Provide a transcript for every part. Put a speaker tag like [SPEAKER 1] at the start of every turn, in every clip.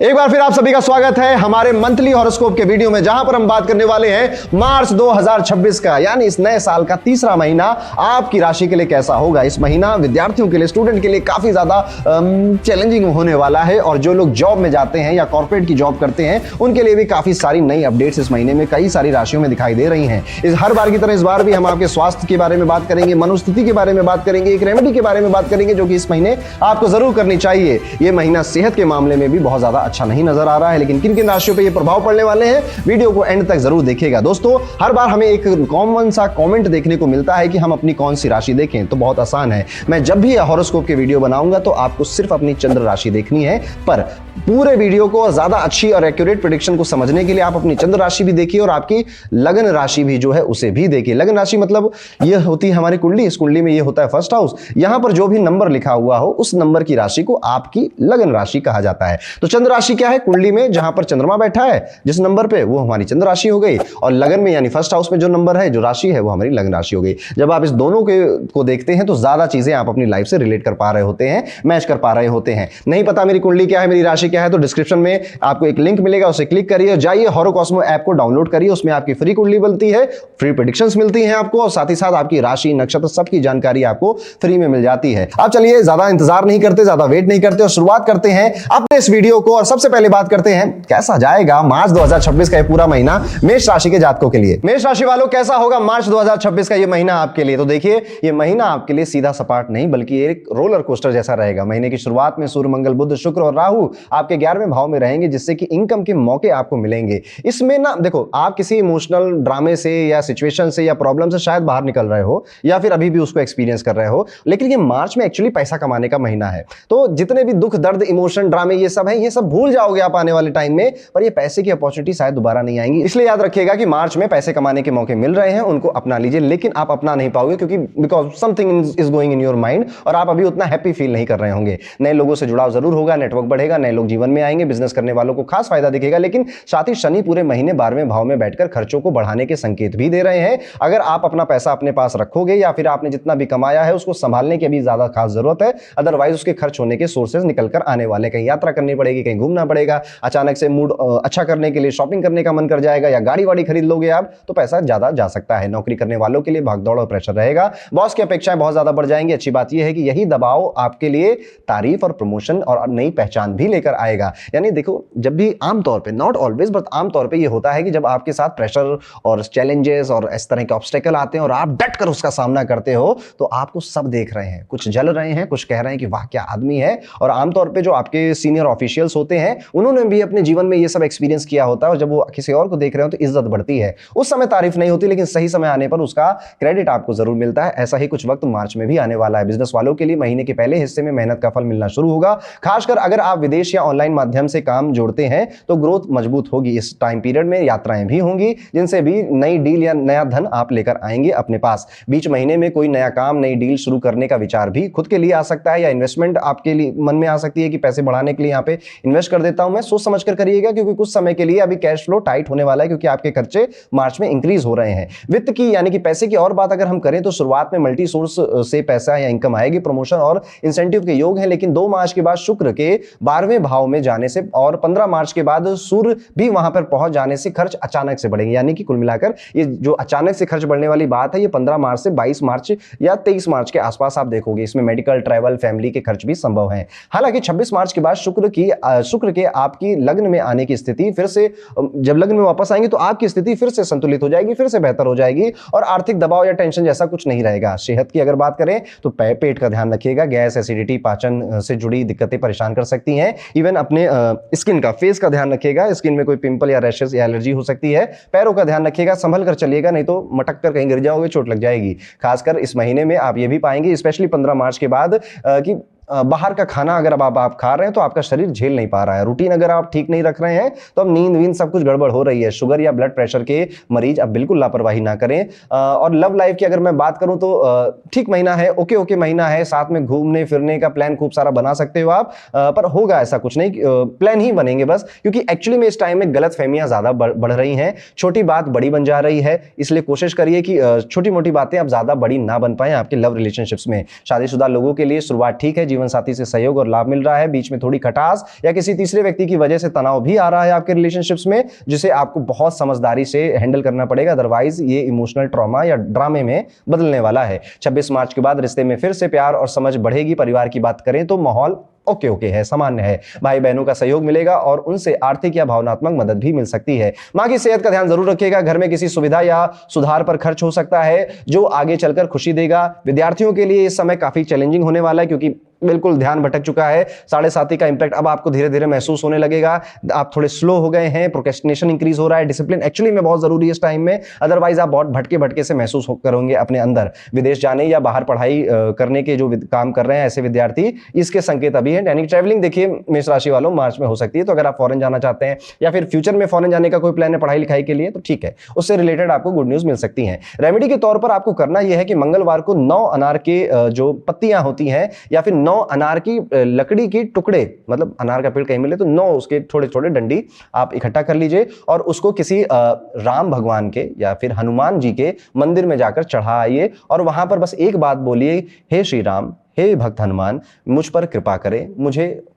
[SPEAKER 1] एक बार फिर आप सभी का स्वागत है हमारे मंथली हॉरोस्कोप के वीडियो में, जहां पर हम बात करने वाले हैं मार्च 2026 का, यानी इस नए साल का तीसरा महीना आपकी राशि के लिए कैसा होगा। इस महीना विद्यार्थियों के लिए, स्टूडेंट के लिए काफी ज्यादा चैलेंजिंग होने वाला है, और जो लोग जॉब में जाते हैं या कॉर्पोरेट की जॉब करते हैं उनके लिए भी काफी सारी नई अपडेट्स इस महीने में कई सारी राशियों में दिखाई दे रही हैं। इस हर बार की तरह इस बार भी हम आपके स्वास्थ्य के बारे में बात करेंगे, मनोस्थिति के बारे में बात करेंगे, एक रेमेडी के बारे में बात करेंगे जो कि इस महीने आपको जरूर करनी चाहिए। यह महीना सेहत के मामले में भी बहुत ज्यादा अच्छा नहीं नजर आ रहा है, लेकिन किन किन राशियों पे ये प्रभाव पड़ने वाले हैं, वीडियो को एंड तक जरूर देखिएगा। दोस्तों, हर बार हमें एक कॉमन सा कमेंट देखने को मिलता है कि हम अपनी कौन सी राशि देखें। तो बहुत आसान है, मैं जब भी हॉरोस्कोप के वीडियो बनाऊंगा तो आपको सिर्फ अपनी चंद्र राशि देखनी है, पर पूरे वीडियो को ज्यादा अच्छी और एक्यूरेट प्रेडिक्शन को समझने के लिए आप अपनी चंद्र राशि भी देखिए और आपकी लगन राशि भी जो है उसे भी देखिए। लगन राशि मतलब ये होती है हमारी कुंडली, इस कुंडली में ये होता है फर्स्ट हाउस। यहां पर जो भी नंबर लिखा हुआ हो उस नंबर की राशि को आपकी लगन राशि कहा जाता है। तो चंद्र राशि क्या है? कुंडली में जहां पर चंद्रमा बैठा है जिस नंबर पे, वो हमारी चंद्र राशि हो गई, और लगन में यानी फर्स्ट हाउस में जो नंबर है, जो राशि है, वो हमारी लगन राशि हो गई। जब आप इस दोनों को देखते हैं तो ज्यादा चीजें आप अपनी लाइफ से रिलेट कर पा रहे होते हैं, मैच कर पा रहे होते हैं। नहीं पता मेरी कुंडली क्या है, मेरी राशि क्या है, तो डिस्क्रिप्शन में आपको एक लिंक मिलेगा, उसे क्लिक करिए, जाइए हॉरोकॉस्मो ऐप को डाउनलोड करिए। उसमें आपकी फ्री कुंडली बनती है, फ्री प्रेडिक्शंस मिलती हैं आपको, और साथ ही साथ आपकी राशि, नक्षत्र, सबकी जानकारी आपको फ्री में मिल जाती है। अब चलिए ज्यादा इंतजार नहीं करते, ज्यादा वेट नहीं करते और शुरुआत करते हैं अपने इस वीडियो को। और सबसे पहले बात करते हैं कैसा जाएगा मार्च 2026 का ये पूरा महीना मेष राशि के जातकों के लिए। मेष राशि वालों, कैसा होगा मार्च 2026 का ये महीना आपके लिए? तो देखिए, ये महीना आपके लिए सीधा सपाट नहीं बल्कि एक रोलर कोस्टर जैसा रहेगा। महीने की शुरुआत में सूर्य, मंगल, बुध, शुक्र और राहु आपके 11वें भाव में रहेंगे, जिससे कि इनकम के मौके आपको मिलेंगे। इसमें ना देखो, आप किसी इमोशनल ड्रामे से या सिचुएशन से या प्रॉब्लम से शायद बाहर निकल रहे हो, या फिर अभी भी उसको एक्सपीरियंस कर रहे हो, लेकिन ये मार्च में एक्चुअली पैसा कमाने का महीना है। तो जितने भी दुख, दर्द, इमोशन, ड्रामे ये सब है, ये सब भूल जाओगे आप आने वाले टाइम में, पर ये पैसे की अपॉर्चुनिटी शायद दोबारा नहीं आएंगी। इसलिए याद रखिएगा कि मार्च में पैसे कमाने के मौके मिल रहे हैं, उनको अपना लीजिए, लेकिन आप अपना नहीं पाओगे क्योंकि because something is going in your mind, और आप अभी उतना हैप्पी फील नहीं कर रहे होंगे। नए लोगों से जुड़ाव जरूर होगा, नेटवर्क बढ़ेगा, नए लोग जीवन में आएंगे, बिजनेस करने वालों को खास फायदा दिखेगा, लेकिन साथ ही शनि पूरे महीने 12वें भाव में बैठकर खर्चों को बढ़ाने के संकेत भी दे रहे हैं। अगर आप अपना पैसा अपने पास रखोगे या फिर आपने जितना भी कमाया है उसको संभालने की अभी ज्यादा खास जरूरत है, अदरवाइज उसके खर्च होने के सोर्सेज निकलकर आने वाले। कहीं यात्रा करनी पड़ेगी, कहीं घूमना पड़ेगा, अचानक से मूड अच्छा करने के लिए शॉपिंग करने का मन कर जाएगा, या गाड़ी वाड़ी खरीद लोगे आप तो पैसा ज्यादा जा सकता है। नौकरी करने वालों के लिए भागदौड़ और प्रेशर रहेगा, बॉस की अपेक्षाएं बहुत ज्यादा बढ़ जाएंगी। अच्छी बात यह है कि यही दबाव आपके लिए तारीफ और प्रमोशन और नई पहचान भी लेकर आएगा। यानी देखो, जब भी आमतौर पे, नॉट ऑलवेज बट आमतौर पे ये होता है कि जब आपके साथ प्रेशर और चैलेंजेस और इस तरह के ऑब्स्टेकल आते हैं और आप डट कर उसका सामना करते हो, तो आपको सब देख रहे हैं, कुछ जल रहे हैं, कुछ कह रहे हैं कि वाह क्या आदमी है। और आमतौर पे जो आपके सीनियर ऑफिशियल्स होते हैं उन्होंने भी अपने जीवन में ये सब एक्सपीरियंस किया होता है, और जब वो किसी और को देख रहे हो तो इज्जत बढ़ती है। उस समय तारीफ नहीं होती, लेकिन सही समय आने पर उसका क्रेडिट आपको जरूर मिलता है। ऐसा ही कुछ वक्त मार्च में भी आने वाला है। बिजनेस वालों के लिए महीने के पहले हिस्से में मेहनत का फल मिलना शुरू होगा। खासकर अगर आप विदेश या ऑनलाइन माध्यम से काम जोड़ते हैं तो ग्रोथ मजबूत होगी। इस टाइम पीरियड में यात्राएं भी होंगी, जिनसे भी नई डील या नया धन आप लेकर आएंगे अपने पास। बीच महीने में कोई नया काम, नई डील शुरू करने का विचार भी खुद के लिए आ सकता है, या इन्वेस्टमेंट आपके लिए मन में आ सकती है कि पैसे बढ़ाने के लिए यहाँ पे इन्वेस्ट कर देता हूं मैं। सोच समझ कर करिएगा, क्योंकि कुछ समय के लिए अभी कैश फ्लो टाइट होने वाला है, क्योंकि आपके खर्चे मार्च में इंक्रीज हो रहे हैं। वित्त की यानी कि पैसे की और बात अगर हम करें तो शुरुआत में मल्टी सोर्स से पैसा या इनकम आएगी, प्रमोशन और इंसेंटिव के योग है, लेकिन 2 मार्च के बाद शुक्र के 12वें भाव में जाने से और 15 मार्च के बाद सूर्य भी वहां पर पहुंच जाने से खर्च अचानक से बढ़ेंगे। यानी कि कुल मिलाकर ये जो अचानक से खर्च बढ़ने वाली बात है, ये 15 मार्च से 22 मार्च या 23 मार्च के आसपास आप देखोगे। इसमें मेडिकल, ट्रैवल, फैमिली के खर्च भी संभव हैं। हालांकि 26 मार्च के बाद शुक्र के आपकी लग्न में आने की स्थिति फिर से, जब लग्न में वापस आएंगे तो आपकी स्थिति फिर से संतुलित हो जाएगी, फिर से बेहतर हो जाएगी, और आर्थिक दबाव या टेंशन जैसा कुछ नहीं रहेगा। सेहत की अगर बात करें तो पेट का ध्यान रखिएगा। गैस, एसिडिटी, पाचन से जुड़ी दिक्कतें परेशान कर सकती हैं। इवन अपने स्किन का, फेस का ध्यान रखिएगा। स्किन में कोई पिंपल या रैशेस या एलर्जी हो सकती है। पैरों का ध्यान रखिएगा, संभल कर चलिएगा, नहीं तो मटक कर कहीं गिर जाओगे, चोट लग जाएगी। खासकर इस महीने में आप ये भी पाएंगे, स्पेशली 15 मार्च के बाद, कि बाहर का खाना अगर अब आप खा रहे हैं तो आपका शरीर झेल नहीं पा रहा है। रूटीन अगर आप ठीक नहीं रख रहे हैं तो अब नींद वींद सब कुछ गड़बड़ हो रही है। शुगर या ब्लड प्रेशर के मरीज अब बिल्कुल लापरवाही ना करें। और लव लाइफ की अगर मैं बात करूं तो ठीक महीना है, ओके महीना है। साथ में घूमने फिरने का प्लान खूब सारा बना सकते हो आप, पर होगा ऐसा कुछ नहीं, प्लान ही बनेंगे बस, क्योंकि एक्चुअली में इस टाइम में गलत फहमियां ज्यादा बढ़ रही हैं। छोटी बात बड़ी बन जा रही है, इसलिए कोशिश करिए कि छोटी मोटी बातें अब ज्यादा बड़ी ना बन पाए आपके लव रिलेशनशिप्स में। शादीशुदा लोगों के लिए शुरुआत ठीक है, जीवन साथी से सहयोग और लाभ मिल रहा है, बीच में थोड़ी खटास या किसी तीसरे व्यक्ति की वजह से तनाव भी आ रहा है आपके रिलेशनशिप्स में, जिसे आपको बहुत समझदारी से हैंडल करना पड़ेगा, अदरवाइज ये इमोशनल ट्रॉमा या ड्रामे में बदलने वाला है। 26 मार्च के बाद रिश्ते में फिर से प्यार और समझ बढ़ेगी। परिवार की बात करें तो माहौल ओके है, सामान्य है। भाई बहनों का सहयोग मिलेगा और उनसे आर्थिक या भावनात्मक मदद भी मिल सकती है। मां की सेहत का ध्यान जरूर रखिएगा। घर में किसी सुविधा या सुधार पर खर्च हो सकता है जो आगे चलकर खुशी देगा। विद्यार्थियों के लिए इस समय काफी चैलेंजिंग होने वाला है क्योंकि बिल्कुल ध्यान भटक चुका है। 7.5 का इंपैक्ट अब आपको धीरे धीरे महसूस होने लगेगा। आप थोड़े स्लो हो गए हैं, प्रोक्रेस्टिनेशन इंक्रीज हो रहा है। डिसिप्लिन एक्चुअली में बहुत जरूरी है इस टाइम में, अदरवाइज आप बहुत भटके से महसूस करोगे अपने अंदर। विदेश जाने या बाहर पढ़ाई करने के जो काम कर रहे हैं ऐसे विद्यार्थी, इसके संकेत अभी हैं। यानी ट्रैवलिंग देखिए मेष राशि वालों मार्च में हो सकती है, तो अगर आप फॉरेन जाना चाहते हैं या फिर फ्यूचर में फॉरेन जाने का कोई प्लान है पढ़ाई लिखाई के लिए तो ठीक है, उससे रिलेटेड आपको गुड न्यूज मिल सकती है। रेमेडी के तौर पर आपको करना यह है कि मंगलवार को 9 अनार के जो पत्तियां होती हैं या फिर 9 अनार की लकड़ी की टुकड़े, मतलब अनार का पेड़ कहीं मिले तो 9 उसके थोड़े थोड़े डंडी आप इकट्ठा कर लीजिए और उसको किसी राम भगवान के या फिर हनुमान जी के मंदिर में जाकर चढ़ाइए और वहां पर बस एक बात बोलिए, हे श्री राम, हे भक्त हनुमान, मुझ पर कृपा करें,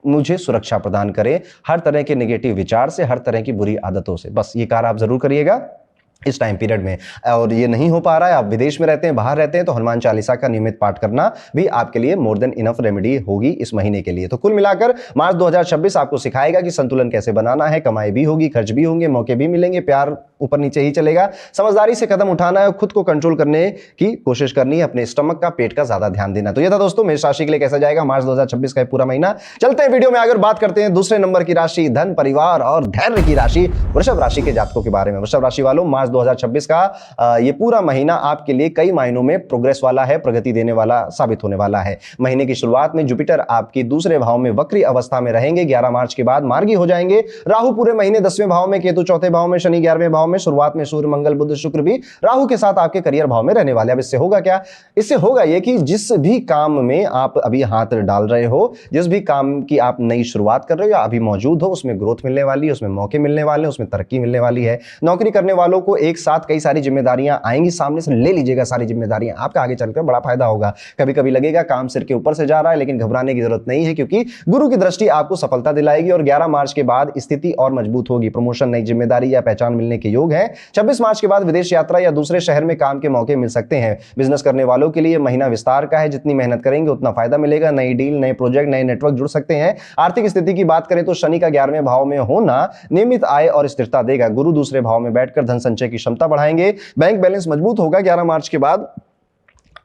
[SPEAKER 1] मुझे सुरक्षा प्रदान करें हर तरह के नेगेटिव विचार से, हर तरह की बुरी आदतों से। बस ये कार्य आप जरूर करिएगा इस टाइम पीरियड में। और ये नहीं हो पा रहा है, आप विदेश में रहते हैं, बाहर रहते हैं, तो हनुमान चालीसा का नियमित पाठ करना भी आपके लिए मोर देन इनफ रेमेडी होगी इस महीने के लिए। तो कुल मिलाकर मार्च 2026 आपको सिखाएगा कि संतुलन कैसे बनाना है। कमाई भी होगी, खर्च भी होंगे, मौके भी मिलेंगे, प्यार ऊपर नीचे ही चलेगा। समझदारी से कदम उठाना है, खुद को कंट्रोल करने की कोशिश करनी है, अपने स्टमक का, पेट का ज्यादा ध्यान देना। तो ये था दोस्तों मेष राशि के लिए कैसा जाएगा मार्च 2026 का पूरा महीना। चलते हैं वीडियो में आगे बात करते हैं दूसरे नंबर की राशि, धन, परिवार और धैर्य की राशि, वृषभ राशि के जातकों के बारे में। वृषभ राशि वालों मार्च 2026 का ये पूरा महीना आपके लिए कई मायनों में प्रोग्रेस वाला है, प्रगति देने वाला साबित होने वाला है। महीने की शुरुआत में जुपिटर आपकी दूसरे भाव में वक्री अवस्था में रहेंगे। 11 मार्च के बाद मार्गी हो जाएंगे। राहु पूरे महीने 10वें भाव में, केतु 4थे भाव में, शनि 11वें भाव में। शुरुआत में सूर्य, मंगल, बुध, शुक्र भी राहु के साथ आपके करियर भाव में रहने वाले। अब इससे होगा क्या? इससे होगा ये कि जिस भी काम में आप अभी हाथ डाल रहे हो, जिस भी काम की आप नई शुरुआत कर रहे हो या अभी मौजूद हो, उसमें ग्रोथ मिलने वाली है, उसमें मौके मिलने वाले हैं, उसमें तरक्की मिलने वाली है। नौकरी करने वालों को एक साथ कई सारी जिम्मेदारियां आएंगी, सामने से ले लीजिएगा सारी जिम्मेदारियां, आपका आगे चलकर बड़ा फायदा होगा। कभी कभी लगेगा काम सिर के ऊपर से जा रहा है, लेकिन घबराने की जरूरत नहीं है क्योंकि गुरु की दृष्टि आपको सफलता दिलाएगी और 11 मार्च के बाद स्थिति और मजबूत होगी। प्रमोशन, नई जिम्मेदारी या पहचान मिलने के योग है। 26 मार्च के बाद विदेश यात्रा या दूसरे शहर में काम के मौके मिल सकते हैं। बिजनेस करने वालों के लिए महीना विस्तार का है, जितनी मेहनत करेंगे उतना फायदा मिलेगा। नई डील, नए प्रोजेक्ट, नए नेटवर्क जुड़ सकते हैं। आर्थिक स्थिति की बात करें तो शनि का 11वें भाव में होना नियमित आय और स्थिरता देगा। गुरु दूसरे भाव में बैठकर धन संचय की क्षमता बढ़ाएंगे। बैंक बैलेंस मजबूत होगा। 11 मार्च के बाद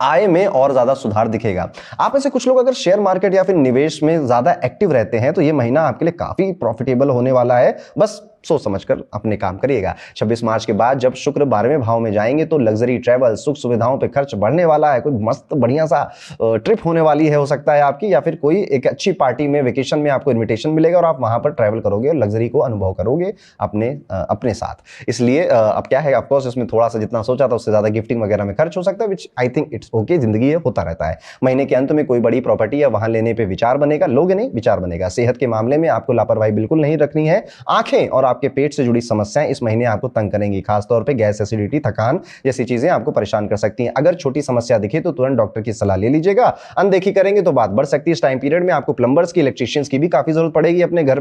[SPEAKER 1] आय में और ज्यादा सुधार दिखेगा। आप में से कुछ लोग अगर शेयर मार्केट या फिर निवेश में ज्यादा एक्टिव रहते हैं तो यह महीना आपके लिए काफी प्रॉफिटेबल होने वाला है। बस सोच समझकर अपने काम करिएगा। 26 मार्च के बाद जब शुक्र 12वें भाव में जाएंगे तो लग्जरी, ट्रैवल, सुख सुविधाओं पे खर्च बढ़ने वाला है। कोई मस्त बढ़िया सा ट्रिप होने वाली है, हो सकता है आपकी, या फिर कोई एक अच्छी पार्टी में, वेकेशन में आपको इन्विटेशन मिलेगा और आप वहां पर ट्रैवल करोगे और लग्जरी को अनुभव करोगे अपने साथ। इसलिए अब क्या है, ऑफकोर्स इसमें थोड़ा सा जितना सोचा था उससे ज्यादा गिफ्टिंग वगैरह में खर्च हो सकता है, विच आई थिंक इट्स ओके, जिंदगी होता रहता है। महीने के अंत में कोई बड़ी प्रॉपर्टी या वाहन लेने पर विचार बनेगा, लोगे नहीं, विचार बनेगा। सेहत के मामले में आपको लापरवाही बिल्कुल नहीं रखनी है। आंखें और आपके पेट से जुड़ी समस्याएं इस महीने आपको तंग करेंगी। खासतौर पे गैस, एसिडिटी, थकान जैसी चीजें आपको परेशान कर सकती हैं। अगर छोटी समस्या दिखे तो तुरंत डॉक्टर की सलाह ले लीजिएगा। अनदेखी करेंगे तो बात बढ़ सकती है। इस टाइम पीरियड में आपको प्लम्बर्स की, इलेक्ट्रिशियंस की भी काफी जरूरत पड़ेगी अपने घर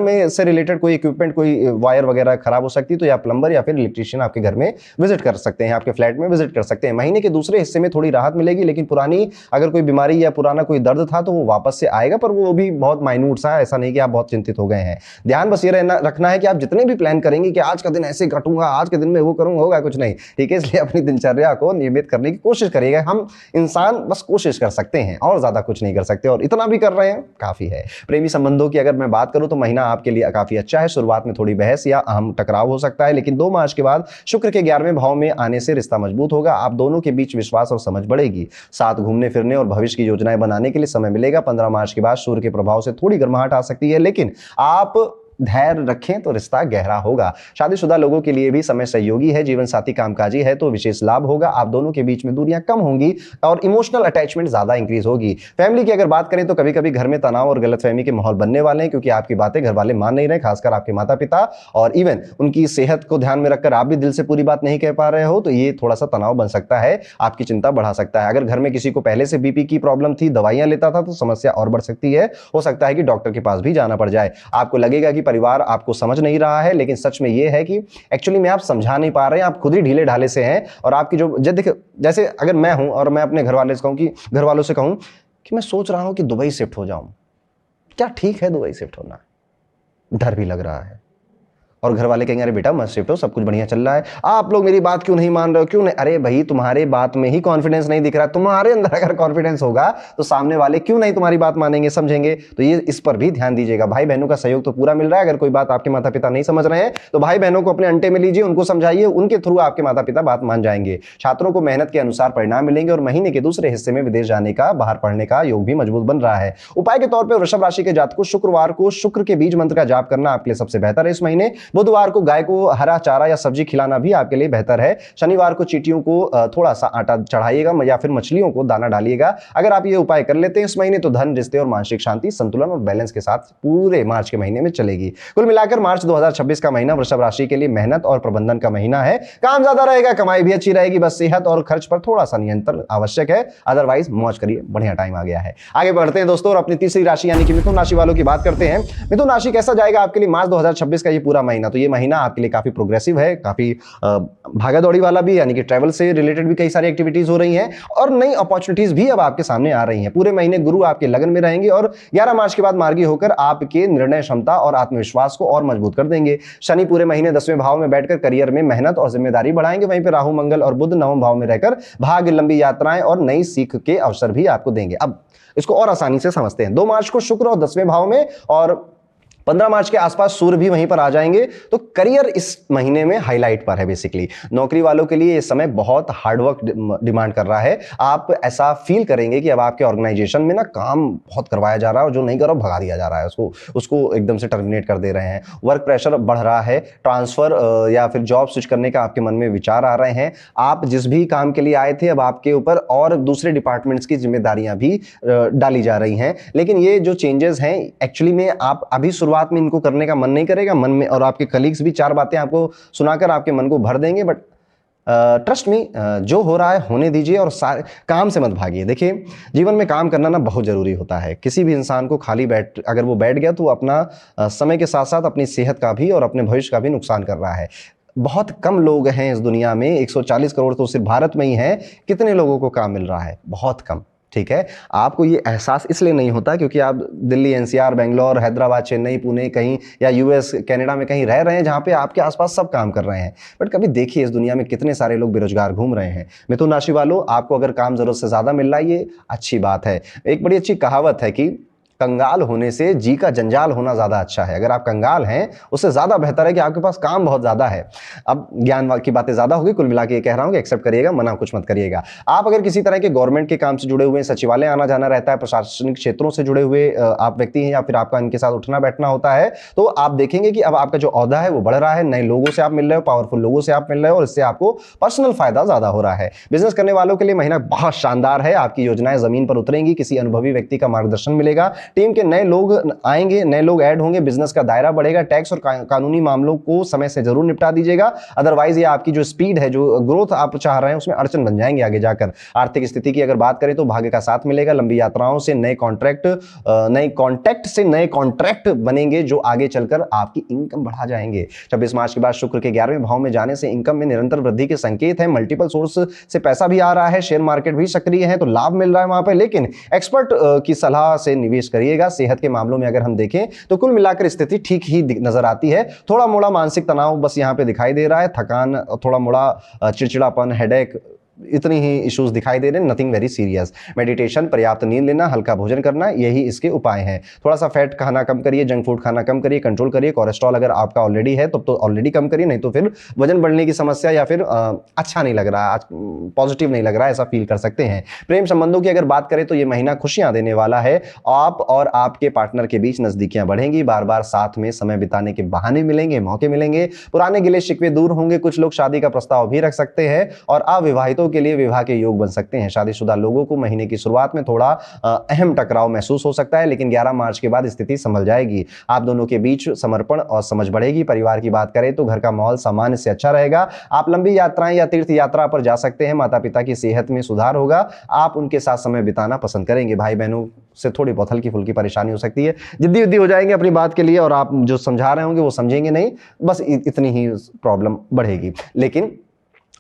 [SPEAKER 1] में से रिलेटेड कोई इक्विपमेंट, कोई वायर वगैरह खराब हो सकती है तो या प्लम्बर या फिर इलेक्ट्रिशियन आपके घर में विजिट कर सकते हैं, आपके फ्लैट में विजिट कर सकते हैं। महीने के दूसरे हिस्से में थोड़ी राहत मिलेगी, लेकिन पुरानी अगर कोई बीमारी या पुराना कोई दर्द था तो वो वापस से आएगा, पर वो भी बहुत माइन्यूट सा, ऐसा नहीं कि आप बहुत चिंतित हो गए हैं। ध्यान बस ये रखना है कि आप जितने भी प्लान करेंगे कि आज का दिन ऐसे कटूंगा, आज के दिन में वो करूंगा, होगा कुछ नहीं, ठीक है। इसलिए अपनी दिनचर्या को नियमित करने की कोशिश करिएगा। हम इंसान बस कोशिश कर सकते हैं और ज्यादा कुछ नहीं कर सकते, और इतना भी कर रहे हैं काफी है। प्रेमी संबंधों की अगर मैं बात करूं तो महीना आपके लिए काफी अच्छा है। शुरुआत में थोड़ी बहस या अहम टकराव हो सकता है, लेकिन 2 मार्च के बाद शुक्र के 11वें भाव में आने से रिश्ता मजबूत होगा। आप दोनों के बीच विश्वास और समझ बढ़ेगी। साथ घूमने फिरने और भविष्य की योजनाएं बनाने के लिए समय मिलेगा। 15 मार्च के बाद सूर्य के प्रभाव से थोड़ी गर्माहट आ सकती है, लेकिन आप धैर्य रखें तो रिश्ता गहरा होगा। शादीशुदा लोगों के लिए भी समय सहयोगी है, जीवन साथी कामकाजी है तो विशेष लाभ होगा। आप दोनों के बीच में दूरियां कम होंगी और इमोशनल अटैचमेंट ज्यादा इंक्रीज होगी। फैमिली की अगर बात करें तो कभी कभी घर में तनाव और गलतफहमी के माहौल बनने वाले हैं, क्योंकि आपकी बातें घर वाले मान नहीं रहे, खासकर आपके माता पिता, और इवन उनकी सेहत को ध्यान में रखकर आप भी दिल से पूरी बात नहीं कह पा रहे हो, तो ये थोड़ा सा तनाव बन सकता है, आपकी चिंता बढ़ा सकता है। अगर घर में किसी को पहले से बीपी की प्रॉब्लम थी, दवाइयां लेता था, तो समस्या और बढ़ सकती है। हो सकता है कि डॉक्टर के पास भी जाना पड़ जाए। आपको लगेगा कि परिवार आपको समझ नहीं रहा है, लेकिन सच में यह है कि एक्चुअली में आप समझा नहीं पा रहे हैं, आप खुद ही ढीले ढाले से हैं। और आपकी जो देखिए, जैसे अगर मैं हूं और मैं अपने घर वालों से कहूं कि मैं सोच रहा हूं कि दुबई शिफ्ट हो जाऊं, क्या ठीक है दुबई शिफ्ट होना? डर भी लग रहा है और घर वाले कहेंगे अरे बेटा मत शिफ्ट हो, सब कुछ बढ़िया चल रहा है, आप लोग मेरी बात क्यों नहीं मान रहे हो, क्यों नहीं? अरे भाई, तुम्हारे बात में ही कॉन्फिडेंस नहीं दिख रहा। तुम्हारे अंदर अगर कॉन्फिडेंस होगा तो सामने वाले क्यों नहीं तुम्हारी बात मानेंगे, समझेंगे? तो ये इस पर भी ध्यान दीजिएगा। भाई बहनों का सहयोग तो पूरा मिल रहा है। अगर कोई बात आपके माता पिता नहीं समझ रहे हैं तो भाई बहनों को अपने अंटे में लीजिए, उनको समझाइए, उनके थ्रू आपके माता पिता बात मान जाएंगे। छात्रों को मेहनत के अनुसार परिणाम मिलेंगे और महीने के दूसरे हिस्से में विदेश जाने का, बाहर पढ़ने का योग भी मजबूत बन रहा है। उपाय के तौर पर वृषभ राशि के जातकों को शुक्रवार को शुक्र के बीज मंत्र का जाप करना आपके लिए सबसे बेहतर है इस महीने। बुधवार को गाय को हरा चारा या सब्जी खिलाना भी आपके लिए बेहतर है। शनिवार को चींटियों को थोड़ा सा आटा चढ़ाइएगा या फिर मछलियों को दाना डालिएगा। अगर आप ये उपाय कर लेते हैं इस महीने तो धन, रिश्ते और मानसिक शांति, संतुलन और बैलेंस के साथ पूरे मार्च के महीने में चलेगी। कुल मिलाकर मार्च 2026 का महीना वृषभ राशि के लिए मेहनत और प्रबंधन का महीना है। काम ज्यादा रहेगा, कमाई भी अच्छी रहेगी, बस सेहत और खर्च पर थोड़ा सा नियंत्रण आवश्यक है। अदरवाइज मौज करिए, बढ़िया टाइम आ गया है। आगे बढ़ते हैं दोस्तों और अपनी तीसरी राशि यानी कि मिथुन राशि वालों की बात करते हैं। मिथुन राशि कैसा जाएगा आपके लिए मार्च 2026 का ये पूरा महीना? तो ये महीना आपके लिए काफी प्रोग्रेसिव है, काफी भागा दौड़ी वाला भी, यानी कि ट्रैवल से रिलेटेड भी कई सारी एक्टिविटीज हो रही हैं और नई अपॉर्चुनिटीज भी अब आपके सामने आ रही हैं। पूरे महीने गुरु आपके लगन में रहेंगे और 11 मार्च के बाद मार्गी होकर आपके निर्णय क्षमता और आत्मविश्वास को और मजबूत कर देंगे। शनि पूरे महीने 10वें भाव में बैठकर करियर में मेहनत और जिम्मेदारी बढ़ाएंगे। वहीं पर राहु, मंगल और बुध 9वें भाव में रहकर भाग्य, लंबी यात्राएं और नई सीख के अवसर भी आपको देंगे। अब इसको और आसानी से समझते हैं। 2 मार्च को शुक्र और 10वें भाव में और 15 मार्च के आसपास सूर्य भी वहीं पर आ जाएंगे। तो करियर इस महीने में हाईलाइट पर है। बेसिकली नौकरी वालों के लिए इस समय बहुत हार्डवर्क डिमांड कर रहा है। आप ऐसा फील करेंगे कि अब आपके ऑर्गेनाइजेशन में ना काम बहुत करवाया जा रहा है और जो नहीं करो भगा दिया जा रहा है, उसको एकदम से टर्मिनेट कर दे रहे हैं। वर्क प्रेशर बढ़ रहा है, ट्रांसफर या फिर जॉब स्विच करने का आपके मन में विचार आ रहे हैं। आप जिस भी काम के लिए आए थे अब आपके ऊपर और दूसरे डिपार्टमेंट्स की जिम्मेदारियां भी डाली जा रही हैं। लेकिन ये जो चेंजेस हैं एक्चुअली में आप अभी बात में इनको करने का मन नहीं करेगा, मन में, और आपके कलीग्स भी 4 बातें आपको सुनाकर आपके मन को भर देंगे। बट ट्रस्ट मी, जो हो रहा है होने दीजिए और काम से मत भागिए। देखिए, जीवन में काम करना ना बहुत जरूरी होता है। किसी भी इंसान को खाली अगर वो बैठ गया तो अपना समय के साथ साथ अपनी सेहत का भी और अपने भविष्य का भी नुकसान कर रहा है। बहुत कम लोग हैं इस दुनिया में, 140 करोड़ तो सिर्फ भारत में ही हैं। कितने लोगों को काम मिल रहा है? बहुत कम। ठीक है, आपको ये एहसास इसलिए नहीं होता क्योंकि आप दिल्ली, एनसीआर, बेंगलोर, हैदराबाद, चेन्नई, पुणे कहीं या यूएस, कनाडा में कहीं रह रहे हैं जहां पे आपके आसपास सब काम कर रहे हैं। बट कभी देखिए इस दुनिया में कितने सारे लोग बेरोजगार घूम रहे हैं। मिथुन राशि वालों, आपको अगर काम जरूरत से ज्यादा मिल रहा है ये अच्छी बात है। एक बड़ी अच्छी कहावत है कि कंगाल होने से जी का जंजाल होना ज्यादा अच्छा है। अगर आप कंगाल हैं उससे ज्यादा बेहतर है कि आपके पास काम बहुत ज्यादा है। अब ज्ञान की बातें ज्यादा होगी, कुल मिला के ये कह रहा हूं कि एक्सेप्ट करिएगा, मना कुछ मत करिएगा। आप अगर किसी तरह के गवर्नमेंट के काम से जुड़े हुए, सचिवालय आना जाना रहता है, प्रशासनिक क्षेत्रों से जुड़े हुए आप व्यक्ति हैं या फिर आपका इनके साथ उठना बैठना होता है, तो आप देखेंगे कि अब आपका जो ओहदा है वो बढ़ रहा है। नए लोगों से आप मिल रहे हो, पावरफुल लोगों से आप मिल रहे हो और इससे आपको पर्सनल फायदा ज्यादा हो रहा है। बिजनेस करने वालों के लिए महीना बहुत शानदार है। आपकी योजनाएं जमीन पर उतरेंगी, किसी अनुभवी व्यक्ति का मार्गदर्शन मिलेगा, टीम के नए लोग आएंगे, नए लोग ऐड होंगे, बिजनेस का दायरा बढ़ेगा। टैक्स और कानूनी मामलों को समय से जरूर निपटा दीजिएगा, अदरवाइज ये आपकी जो स्पीड है, जो ग्रोथ आप चाह रहे हैं उसमें अड़चन बन जाएंगे आगे जाकर। आर्थिक स्थिति की अगर बात करें तो भाग्य का साथ मिलेगा। लंबी यात्राओं से नए कॉन्ट्रैक्ट बनेंगे जो आगे चलकर आपकी इनकम बढ़ा जाएंगे। 26 मार्च के बाद शुक्र के 11वें भाव में जाने से इनकम में निरंतर वृद्धि के संकेत है। मल्टीपल सोर्स से पैसा भी आ रहा है, शेयर मार्केट भी सक्रिय है तो लाभ मिल रहा है वहां पर। लेकिन एक्सपर्ट की सलाह से निवेश करिएगा। सेहत के मामलों में अगर हम देखें तो कुल मिलाकर स्थिति ठीक ही नजर आती है। थोड़ा मोड़ा मानसिक तनाव बस यहां पे दिखाई दे रहा है, थकान, थोड़ा मोड़ा चिड़चिड़ापन, हेडेक, इतनी ही इश्यूज दिखाई दे रहे हैं, नथिंग वेरी सीरियस। मेडिटेशन, पर्याप्त नींद लेना, हल्का भोजन करना, यही इसके उपाय हैं। थोड़ा सा फैट खाना कम करिए, जंक फूड खाना कम करिए, कंट्रोल करिए। कोलेस्ट्रॉल अगर आपका ऑलरेडी है तब तो ऑलरेडी कम करिए, नहीं तो फिर वजन बढ़ने की समस्या या फिर अच्छा नहीं लग रहा, पॉजिटिव नहीं लग रहा, ऐसा फील कर सकते हैं। प्रेम संबंधों की अगर बात करें तो ये महीना खुशियां देने वाला है। आप और आपके पार्टनर के बीच नजदीकियां बढ़ेंगी, बार बार साथ में समय बिताने के बहाने मिलेंगे, मौके मिलेंगे, पुराने गिले शिकवे दूर होंगे। कुछ लोग शादी का प्रस्ताव भी रख सकते हैं और अविवाहितों के लिए विवाह के योग बन सकते हैं। शादीशुदा लोगों को महीने की शुरुआत में थोड़ा अहम टकराव महसूस हो सकता है, लेकिन 11 मार्च के बाद स्थिति संभल जाएगी। आप दोनों के बीच समर्पण और समझ बढ़ेगी। परिवार की बात करें तो घर का माहौल सामान्य से अच्छा रहेगा। आप लंबी यात्राएं या तीर्थ यात्रा पर जा सकते हैं। माता पिता की सेहत में सुधार होगा। आप उनके साथ समय बिताना पसंद करेंगे। भाई बहनों से थोड़ी बहुत हल्की फुल्की परेशानी हो सकती है, जिद्दी उद्दी हो जाएंगे अपनी बात के लिए और आप जो समझा रहे होंगे वो समझेंगे नहीं, बस इतनी ही प्रॉब्लम बढ़ेगी। लेकिन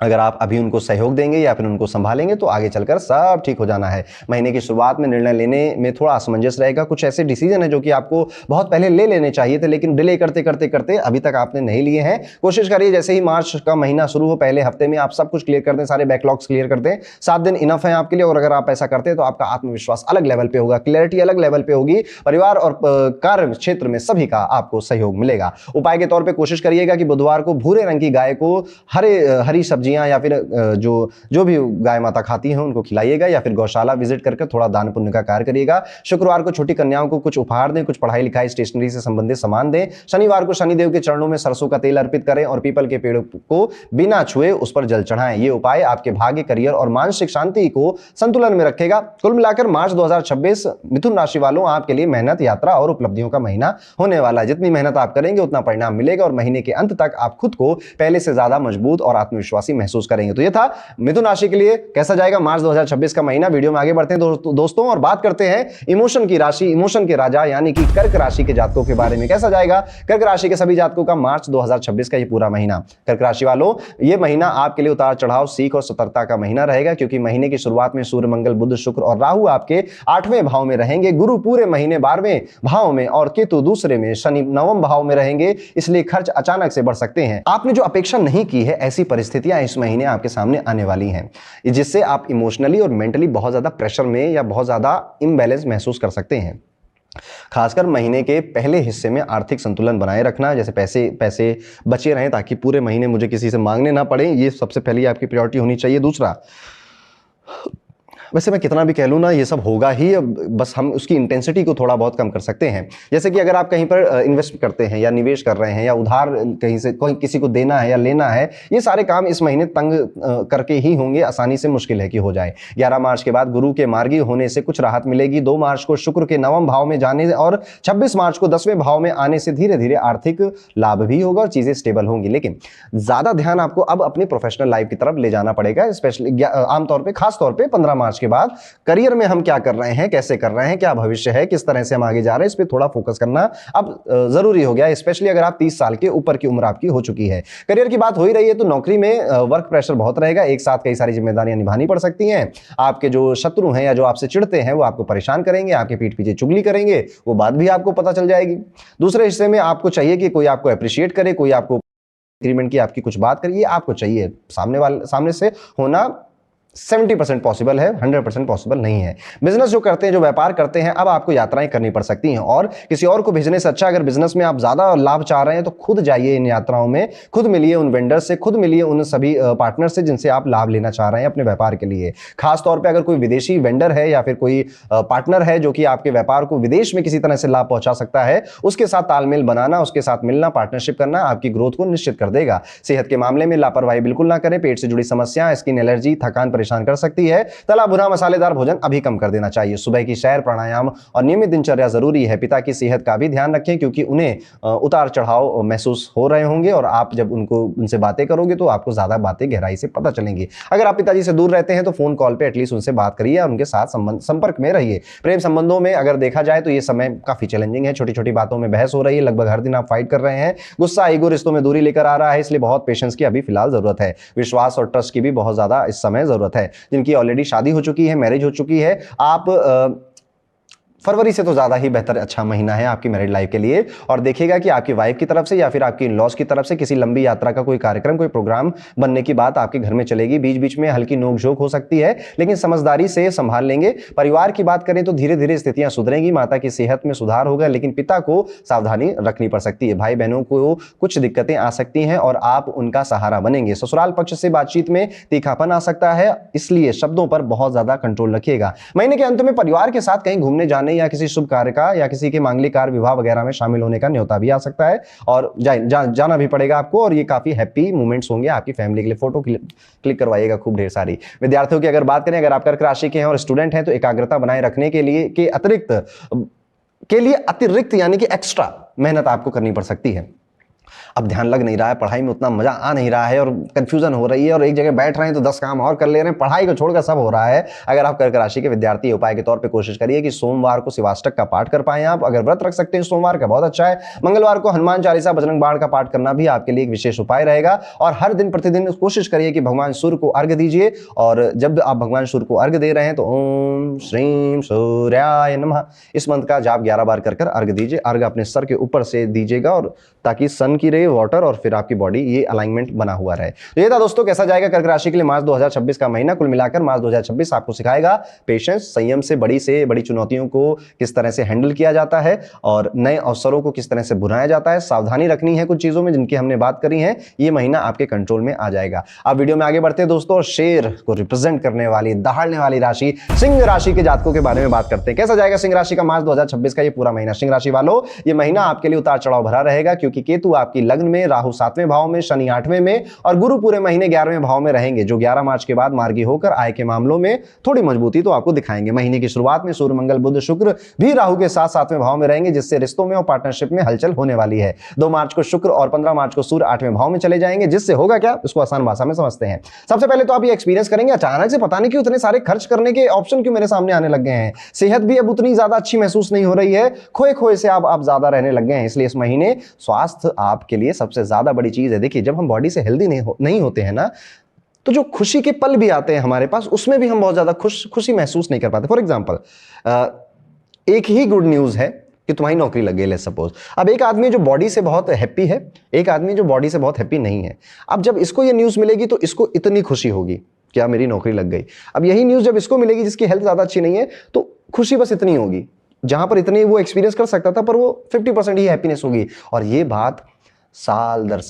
[SPEAKER 1] अगर आप अभी उनको सहयोग देंगे या फिर उनको संभालेंगे तो आगे चलकर सब ठीक हो जाना है। महीने की शुरुआत में निर्णय लेने में थोड़ा असमंजस रहेगा। कुछ ऐसे डिसीजन है जो कि आपको बहुत पहले ले लेने चाहिए थे, लेकिन डिले करते करते करते अभी तक आपने नहीं लिए हैं। कोशिश करिए जैसे ही मार्च का महीना शुरू हो, पहले हफ्ते में आप सब कुछ क्लियर कर दें, सारे बैकलॉग्स क्लियर कर दें। 7 दिन इनफ है आपके लिए और अगर आप ऐसा करते हैं तो आपका आत्मविश्वास अलग लेवल पे होगा, क्लैरिटी अलग लेवल पे होगी। परिवार और कार्य क्षेत्र में सभी का आपको सहयोग मिलेगा। उपाय के तौर पर कोशिश करिएगा कि बुधवार को भूरे रंग की गाय को हरी सब्जियां या फिर जो भी गाय माता खाती हैं उनको खिलाइएगा या फिर गौशाला विजिट करके थोड़ा दान पुण्य का कार्य करिएगा। शुक्रवार को छोटी कन्याओं को कुछ उपहार दें, कुछ पढ़ाई लिखाई स्टेशनरी से संबंधित सामान दें। शनिवार को शनिदेव के चरणों में सरसों का तेल अर्पित करें और पीपल के पेड़ को बिना छुए उस पर जल चढ़ाएं। ये उपाय आपके भाग्य, करियर और मानसिक शांति को संतुलन में रखेगा। कुल मिलाकर मार्च 2026 मिथुन राशि वालों आपके लिए मेहनत, यात्रा और उपलब्धियों का महीना होने वाला है। जितनी मेहनत आप करेंगे उतना परिणाम मिलेगा और महीने के अंत तक आप खुद को पहले से ज्यादा मजबूत और आत्मविश्वासी महसूस करेंगे। तो ये था मिथुन राशि के लिए कैसा जाएगा मार्च 2026 का महीना। वीडियो में आगे बढ़ते हैं दोस्तों और बात करते हैं इमोशन की राशि, इमोशन के राजा यानी कि कर्क राशि के जातकों के बारे में। कैसा जाएगा कर्क राशि के सभी जातकों का मार्च 2026 का ये पूरा महीना। कर्क राशि वालों, ये महीना आपके लिए उतार चढ़ाव, सीख और सतर्कता का महीना रहेगा, क्योंकि महीने की शुरुआत में सूर्य, मंगल, बुध, शुक्र और राहु आपके 8वें भाव में रहेंगे। गुरु पूरे महीने 12वें भाव में और केतु दूसरे में, शनि 9वें भाव में रहेंगे, इसलिए खर्च अचानक से बढ़ सकते हैं। आपने जो अपेक्षा नहीं की है ऐसी परिस्थितियां इस महीने आपके सामने आने वाली हैं, जिससे आप इमोशनली और मेंटली बहुत ज्यादा प्रेशर में या बहुत ज्यादा इम्बैलेंस महसूस कर सकते हैं। खासकर महीने के पहले हिस्से में आर्थिक संतुलन बनाए रखना, जैसे पैसे बचे रहें ताकि पूरे महीने मुझे किसी से मांगने ना पड़े, ये सबसे पहले आपकी प्रायोरिटी होनी चाहिए। दूसरा, वैसे मैं कितना भी कह लूँ ना ये सब होगा ही, बस हम उसकी इंटेंसिटी को थोड़ा बहुत कम कर सकते हैं। जैसे कि अगर आप कहीं पर इन्वेस्ट करते हैं या निवेश कर रहे हैं या उधार कहीं से किसी को देना है या लेना है, ये सारे काम इस महीने तंग करके ही होंगे, आसानी से मुश्किल है कि हो जाए। 11 मार्च के बाद गुरु के मार्गी होने से कुछ राहत मिलेगी। 2 मार्च को शुक्र के 9वें भाव में जाने और 26 मार्च को 10वें भाव में आने से धीरे धीरे आर्थिक लाभ भी होगा और चीजें स्टेबल होंगी। लेकिन ज्यादा ध्यान आपको अब अपनी प्रोफेशनल लाइफ की तरफ ले जाना पड़ेगा, स्पेशली आमतौर पर, खासतौर पर 15 मार्च के बाद करियर में हम क्या कर रहे हैं, कैसे कर रहे हैं, क्या भविष्य है, किस तरह से हम आगे जा रहे हैं, इस पे थोड़ा फोकस करना अब जरूरी हो गया है, स्पेशली अगर आप 30 साल के ऊपर की उम्र आपकी हो चुकी है। करियर की बात हो ही रही है तो नौकरी में वर्क प्रेशर बहुत रहेगा, एक साथ कई सारी जिम्मेदारियां निभानी पड़ सकती हैं। आपके जो शत्रु हैं या जो आपसे चिढ़ते हैं वो आपको परेशान करेंगे, आपके पीठ पीछे चुगली करेंगे, वो बात भी आपको पता चल जाएगी। दूसरे हिस्से में आपको चाहिए कि कोई आपको अप्रिशिएट करे, कोई आपको इंक्रीमेंट की आपकी कुछ बात करे, ये आपको चाहिए। सामने से होना 70% पॉसिबल है, 100% पॉसिबल नहीं है। बिजनेस जो करते हैं, जो व्यापार करते हैं, अब आपको यात्राएं करनी पड़ सकती हैं और किसी और को भेजने से अच्छा अगर बिजनेस में आप ज्यादा लाभ चाह रहे हैं तो खुद जाइए इन यात्राओं में, खुद मिलिए उन वेंडर से, खुद मिलिए उन सभी पार्टनर से जिनसे आप लाभ लेना चाह रहे हैं अपने व्यापार के लिए। खासतौर पर अगर कोई विदेशी वेंडर है या फिर कोई पार्टनर है जो कि आपके व्यापार को विदेश में किसी तरह से लाभ पहुंचा सकता है, उसके साथ तालमेल बनाना, उसके साथ मिलना, पार्टनरशिप करना आपकी ग्रोथ को निश्चित कर देगा। सेहत के मामले में लापरवाही बिल्कुल ना करें। पेट से जुड़ी समस्या, स्किन एलर्जी, थकान परेशान कर सकती है। तला भुना मसालेदार भोजन अभी कम कर देना चाहिए। सुबह की सैर, प्राणायाम और नियमित दिनचर्या जरूरी है। पिता की सेहत का भी ध्यान रखें क्योंकि उन्हें उतार चढ़ाव महसूस हो रहे होंगे और आप जब उनसे बातें करोगे तो आपको ज्यादा बातें गहराई से पता चलेंगी। अगर आप पिताजी से दूर रहते हैं तो फोन कॉल पे एटलीस्ट उनसे बात करिए और उनके साथ संपर्क में रहिए। प्रेम संबंधों में अगर देखा जाए तो ये समय काफी चैलेंजिंग है। छोटी छोटी बातों में बहस हो रही है, लगभग हर दिन आप फाइट कर रहे हैं। गुस्सा, ईगो रिश्तों में दूरी लेकर आ रहा है, इसलिए बहुत पेशेंस की अभी फिलहाल जरूरत है। विश्वास और ट्रस्ट की भी बहुत ज्यादा इस समय जरूरत है। जिनकी ऑलरेडी शादी हो चुकी है, मैरिज हो चुकी है, आप फरवरी से तो ज्यादा ही बेहतर अच्छा महीना है आपकी मैरिड लाइफ के लिए। और देखिएगा कि आपकी वाइफ की तरफ से या फिर आपकी इन-लॉज की तरफ से किसी लंबी यात्रा का कोई कार्यक्रम, कोई प्रोग्राम बनने की बात आपके घर में चलेगी। बीच बीच में हल्की नोकझोंक हो सकती है, लेकिन समझदारी से संभाल लेंगे। परिवार की बात करें तो धीरे धीरे स्थितियां सुधरेंगी, माता की सेहत में सुधार होगा, लेकिन पिता को सावधानी रखनी पड़ सकती है। भाई बहनों को कुछ दिक्कतें आ सकती हैं और आप उनका सहारा बनेंगे। ससुराल पक्ष से बातचीत में तीखापन आ सकता है, इसलिए शब्दों पर बहुत ज्यादा कंट्रोल रखिएगा। महीने के अंत में परिवार के साथ कहीं घूमने जाने या किसी शुभ कार्य का या किसी के मांगलिक कार्य, विवाह वगैरह में शामिल होने का न्योता भी आ सकता है और जाना भी पड़ेगा आपको। और ये काफी हैप्पी मोमेंट्स होंगे आपकी फैमिली के लिए। फोटो क्लिक करवाइएगा खूब ढेर सारी। विद्यार्थियों की अगर बात करें, अगर आप कर्क राशि के हैं और स्टूडेंट हैं, तो एकाग्रता बनाए रखने के लिए अतिरिक्त यानी कि एक्स्ट्रा मेहनत आपको करनी पड़ सकती है। अब ध्यान लग नहीं रहा है, पढ़ाई में उतना मजा आ नहीं रहा है और कंफ्यूजन हो रही है और एक जगह बैठ रहे हैं तो 10 काम और कर ले रहे हैं, पढ़ाई को छोड़कर सब हो रहा है। अगर आप कर्क राशि के विद्यार्थी, उपाय के तौर पे कोशिश करिए कि सोमवार को शिवाष्टक का पाठ कर पाएं। आप अगर व्रत रख सकते हैं सोमवार का, बहुत अच्छा है। मंगलवार को हनुमान चालीसा, बजरंग बाण का पाठ करना भी आपके लिए एक विशेष उपाय रहेगा। और हर दिन प्रतिदिन कोशिश करिए कि भगवान सूर्य को अर्घ्य दीजिए, और जब आप भगवान सूर्य को अर्घ्य दे रहे हैं तो ओम श्रीम सूर्याय नमः इस मंत्र का जाप 11 बार कर अर्घ्य दीजिए। अर्घ्य अपने सर के ऊपर से दीजिएगा और ताकि सन की रे, वाटर और फिर आपकी बॉडी ये अलाइनमेंट बना हुआ रहे। तो ये था दोस्तों कैसा जाएगा कर्क राशि के लिए मार्च 2026 का महीना। कुल मिलाकर मार्च 2026 आपको सिखाएगा पेशेंस, संयम से बड़ी चुनौतियों को किस तरह से हैंडल किया जाता है और नए अवसरों को किस तरह से बुलाया जाता है। सावधानी रखनी है कुछ चीजों में जिनकी हमने बात करी है। ये महीना आपके कंट्रोल में आ जाएगा। अब वीडियो में आगे बढ़ते हैं दोस्तों, और शेर को रिप्रेजेंट करने वाली, दहाड़ने वाली राशि सिंह राशि के जातकों के बारे में बात करते हैं। कैसा जाएगा सिंह राशि का मार्च 2026 का ये पूरा महीना। सिंह राशि वालों, ये महीना आपके लिए उतार चढ़ाव भरा रहेगा, क्योंकि केतु आपकी लग्न में, राहु 7वें भाव में, शनि 8वें में और गुरु पूरे महीने 11वें भाव में रहेंगे, जो 11 मार्च के बाद मार्गी होकर आय के मामलों में थोड़ी मजबूती तो आपको दिखाएंगे। महीने की शुरुआत में सूर्य, मंगल, बुध, शुक्र भी राहु के साथ 7वें भाव में रहेंगे, जिससे रिश्तों में और पार्टनरशिप में हलचल होने वाली है। 2 मार्च को शुक्र और 15 मार्च को सूर्य 8वें भाव में चले जाएंगे, जिससे होगा क्या, इसको आसान भाषा में समझते हैं। सबसे पहले तो आप ये एक्सपीरियंस करेंगे, अचानक से पता नहीं क्यों इतने सारे खर्च करने के ऑप्शन क्यों मेरे सामने आने लग गए हैं। सेहत भी अब उतनी ज्यादा अच्छी महसूस नहीं हो रही है, खोए खोए से आप ज्यादा रहने लग गए हैं। इसलिए इस महीने स्वास्थ्य आपके लिए सबसे ज्यादा बड़ी चीज है। देखिए, जब हम बॉडी से हेल्दी नहीं होते हैं ना, तो जो खुशी के पल भी आते हैं हमारे पास, उसमें भी हम बहुत ज्यादा खुशी महसूस नहीं कर पाते। फॉर एग्जाम्पल, एक ही गुड न्यूज है कि तुम्हारी नौकरी लग गई, लेट्स सपोज। अब एक आदमी जो बॉडी से बहुत हैप्पी है, एक आदमी जो बॉडी से बहुत हैप्पी नहीं है। अब जब इसको ये न्यूज मिलेगी तो इसको इतनी खुशी होगी, क्या मेरी नौकरी लग गई। अब यही न्यूज जब इसको मिलेगी जिसकी हेल्थ ज्यादा अच्छी नहीं है, तो खुशी बस इतनी होगी। जहां पर इतनी वो एक्सपीरियंस कर सकता था, पर वो 50% ही हैप्पीनेस होगी। और ये बात साल दर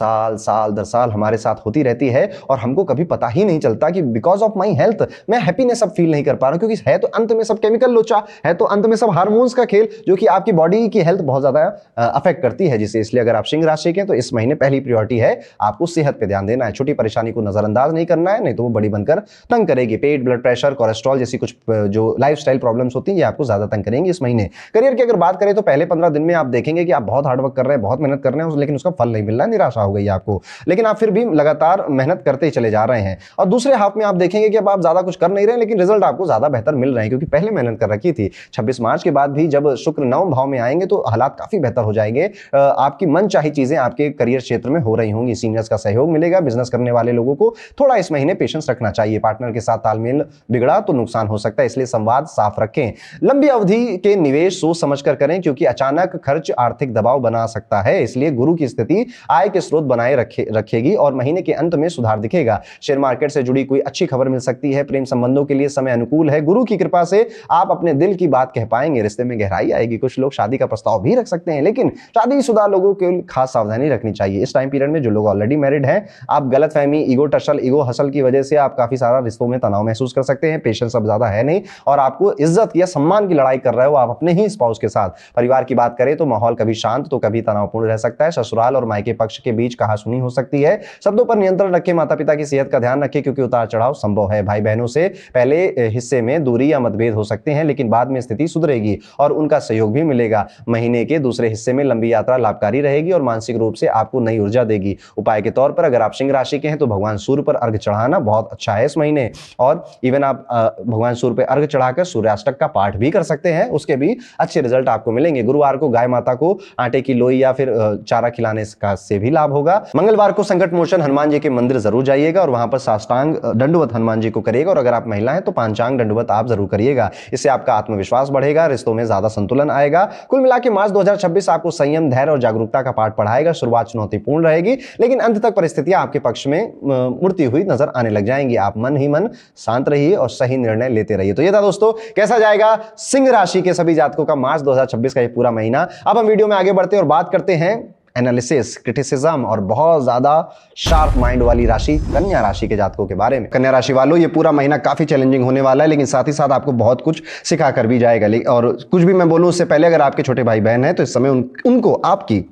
[SPEAKER 1] साल हमारे साथ होती रहती है और हमको कभी पता ही नहीं चलता कि बिकॉज ऑफ माई हेल्थ मैं हैप्पीनेस अब फील नहीं कर पा रहा हूं, क्योंकि है तो अंत में सब केमिकल लोचा है, तो अंत में सब हार्मोन्स का खेल, जो कि आपकी बॉडी की हेल्थ बहुत ज्यादा अफेक्ट करती है जिसे। इसलिए अगर आप सिंह राशि के हैं तो इस महीने पहली प्रायोरिटी है आपको सेहत पे ध्यान देना है। छोटी परेशानी को नजरअंदाज नहीं करना है, नहीं तो वो बड़ी बनकर तंग करेगी। पेट, ब्लड प्रेशर, कोलेस्ट्रॉल जैसी कुछ जो लाइफस्टाइल प्रॉब्लम्स होती हैं, ये आपको ज्यादा तंग करेंगे इस महीने। करियर की अगर बात करें तो पहले 15 दिन में आप देखेंगे कि आप बहुत हार्डवर्क कर रहे हैं, बहुत मेहनत कर रहे हैं, लेकिन उसका फल नहीं मिल रहा है, निराशा गई आपको। लेकिन आप फिर भी लगातार मेहनत करते ही चले जा रहे हैं। और दूसरे हाफ में आप देखेंगे कि अब आप ज्यादा कुछ कर नहीं रहे, लेकिन रिजल्ट आपको ज्यादा बेहतर मिल रहे हैं, क्योंकि पहले मेहनत कर रखी थी। 26 मार्च के बाद भी जब शुक्र 9वें भाव में आएंगे तो हालात काफी बेहतर हो जाएंगे। आपकी मनचाही चीजें आपके करियर क्षेत्र में हो रही होंगी। सीनियर्स का सहयोग मिलेगा। बिजनेस करने वाले लोगों को थोड़ा इस महीने पेशेंस रखना चाहिए। पार्टनर के साथ तालमेल बिगड़ा तो नुकसान हो सकता है, इसलिए संवाद साफ रखें। लंबी अवधि के निवेश सोच समझकर करें, क्योंकि अचानक खर्च आर्थिक दबाव बना सकता है। इसलिए गुरु की स्थिति आय के स्रोत बनाए रखेगी और महीने के अंत में सुधार दिखेगा। शेयर मार्केट से जुड़ी कोई अच्छी खबर मिल सकती है। प्रेम संबंधों के लिए समय अनुकूल है। गुरु की कृपा से आप अपने दिल की बात कह पाएंगे। रिश्ते में गहराई आएगी। कुछ लोग शादी का प्रस्ताव भी रख सकते हैं, लेकिन शादीशुदा लोगों के खास सावधानी रखनी चाहिए। इस टाइम पीरियड में जो लोग ऑलरेडी मैरिड हैं, आप गलतफहमी, ईगो हसल की वजह से आप काफी सारा रिश्तों में तनाव महसूस कर सकते हैं। पेशेंस अब ज्यादा है नहीं और आपको इज्जत या सम्मान की लड़ाई कर रहे हो आप अपने ही स्पाउस के साथ। परिवार की बात करें तो माहौल कभी शांत तो कभी तनावपूर्ण रह सकता है। ससुराल और मायके पक्ष के बीच कहासुनी हो सकती है। शब्दों पर नियंत्रण रखें। माता पिता की सेहत का ध्यान रखें, क्योंकि उतार चढ़ाव संभव है। भाई बहनों से पहले हिस्से में दूरी या मतभेद हो सकते हैं, लेकिन बाद में स्थिति सुधरेगी और उनका सहयोग भी मिलेगा। महीने के दूसरे हिस्से में लंबी यात्रा लाभकारी रहेगी और मानसिक रूप से आपको नई ऊर्जा देगी। उपाय के तौर पर अगर आप सिंह राशि के हैं तो भगवान सूर्य पर अर्घ चढ़ाना बहुत अच्छा है इस महीने। और इवन आप भगवान सूर्य पर अर्घ चढ़ाकर सूर्याष्टक का पाठ भी कर सकते हैं, उसके भी अच्छे रिजल्ट आपको मिलेंगे। गुरुवार को गाय माता को आटे की लोई या फिर चारा खिलाने का से भी लाभ होगा। मंगलवार को संकट मोचन हनुमान जी के मंदिर जरूर जाइएगा और वहां पर साष्टांग दंडवत हनुमान जी को करिएगा, और अगर आप महिला हैं तो पांचांग दंडवत आप जरूर करिएगा। इससे आपका आत्मविश्वास बढ़ेगा, रिश्तों में ज्यादा संतुलन आएगा। कुल मिला के मार्च 2026 आपको संयम, धैर्य और जागरूकता का पाठ पढ़ाएगा। शुरुआत चुनौतीपूर्ण रहेगी, लेकिन अंत तक परिस्थितियां आपके पक्ष में मुड़ती हुई नजर आने लग जाएंगी। आप मन ही मन शांत रहिए और सही निर्णय लेते रहिए। तो ये था दोस्तों, कैसा जाएगा सिंह राशि के सभी जातकों का मार्च 2026 का ये पूरा महीना। अब हम वीडियो में आगे बढ़ते हैं और बात करते हैं एनालिसिस, क्रिटिसिज्म और बहुत ज्यादा शार्प माइंड वाली राशि कन्या राशि के जातकों के बारे में। कन्या राशि वालों, ये पूरा महीना काफी चैलेंजिंग होने वाला है, लेकिन साथ ही साथ आपको बहुत कुछ सिखा कर भी जाएगा। और कुछ भी मैं बोलूं उससे पहले, अगर आपके छोटे भाई बहन हैं तो इस समय उनको आपके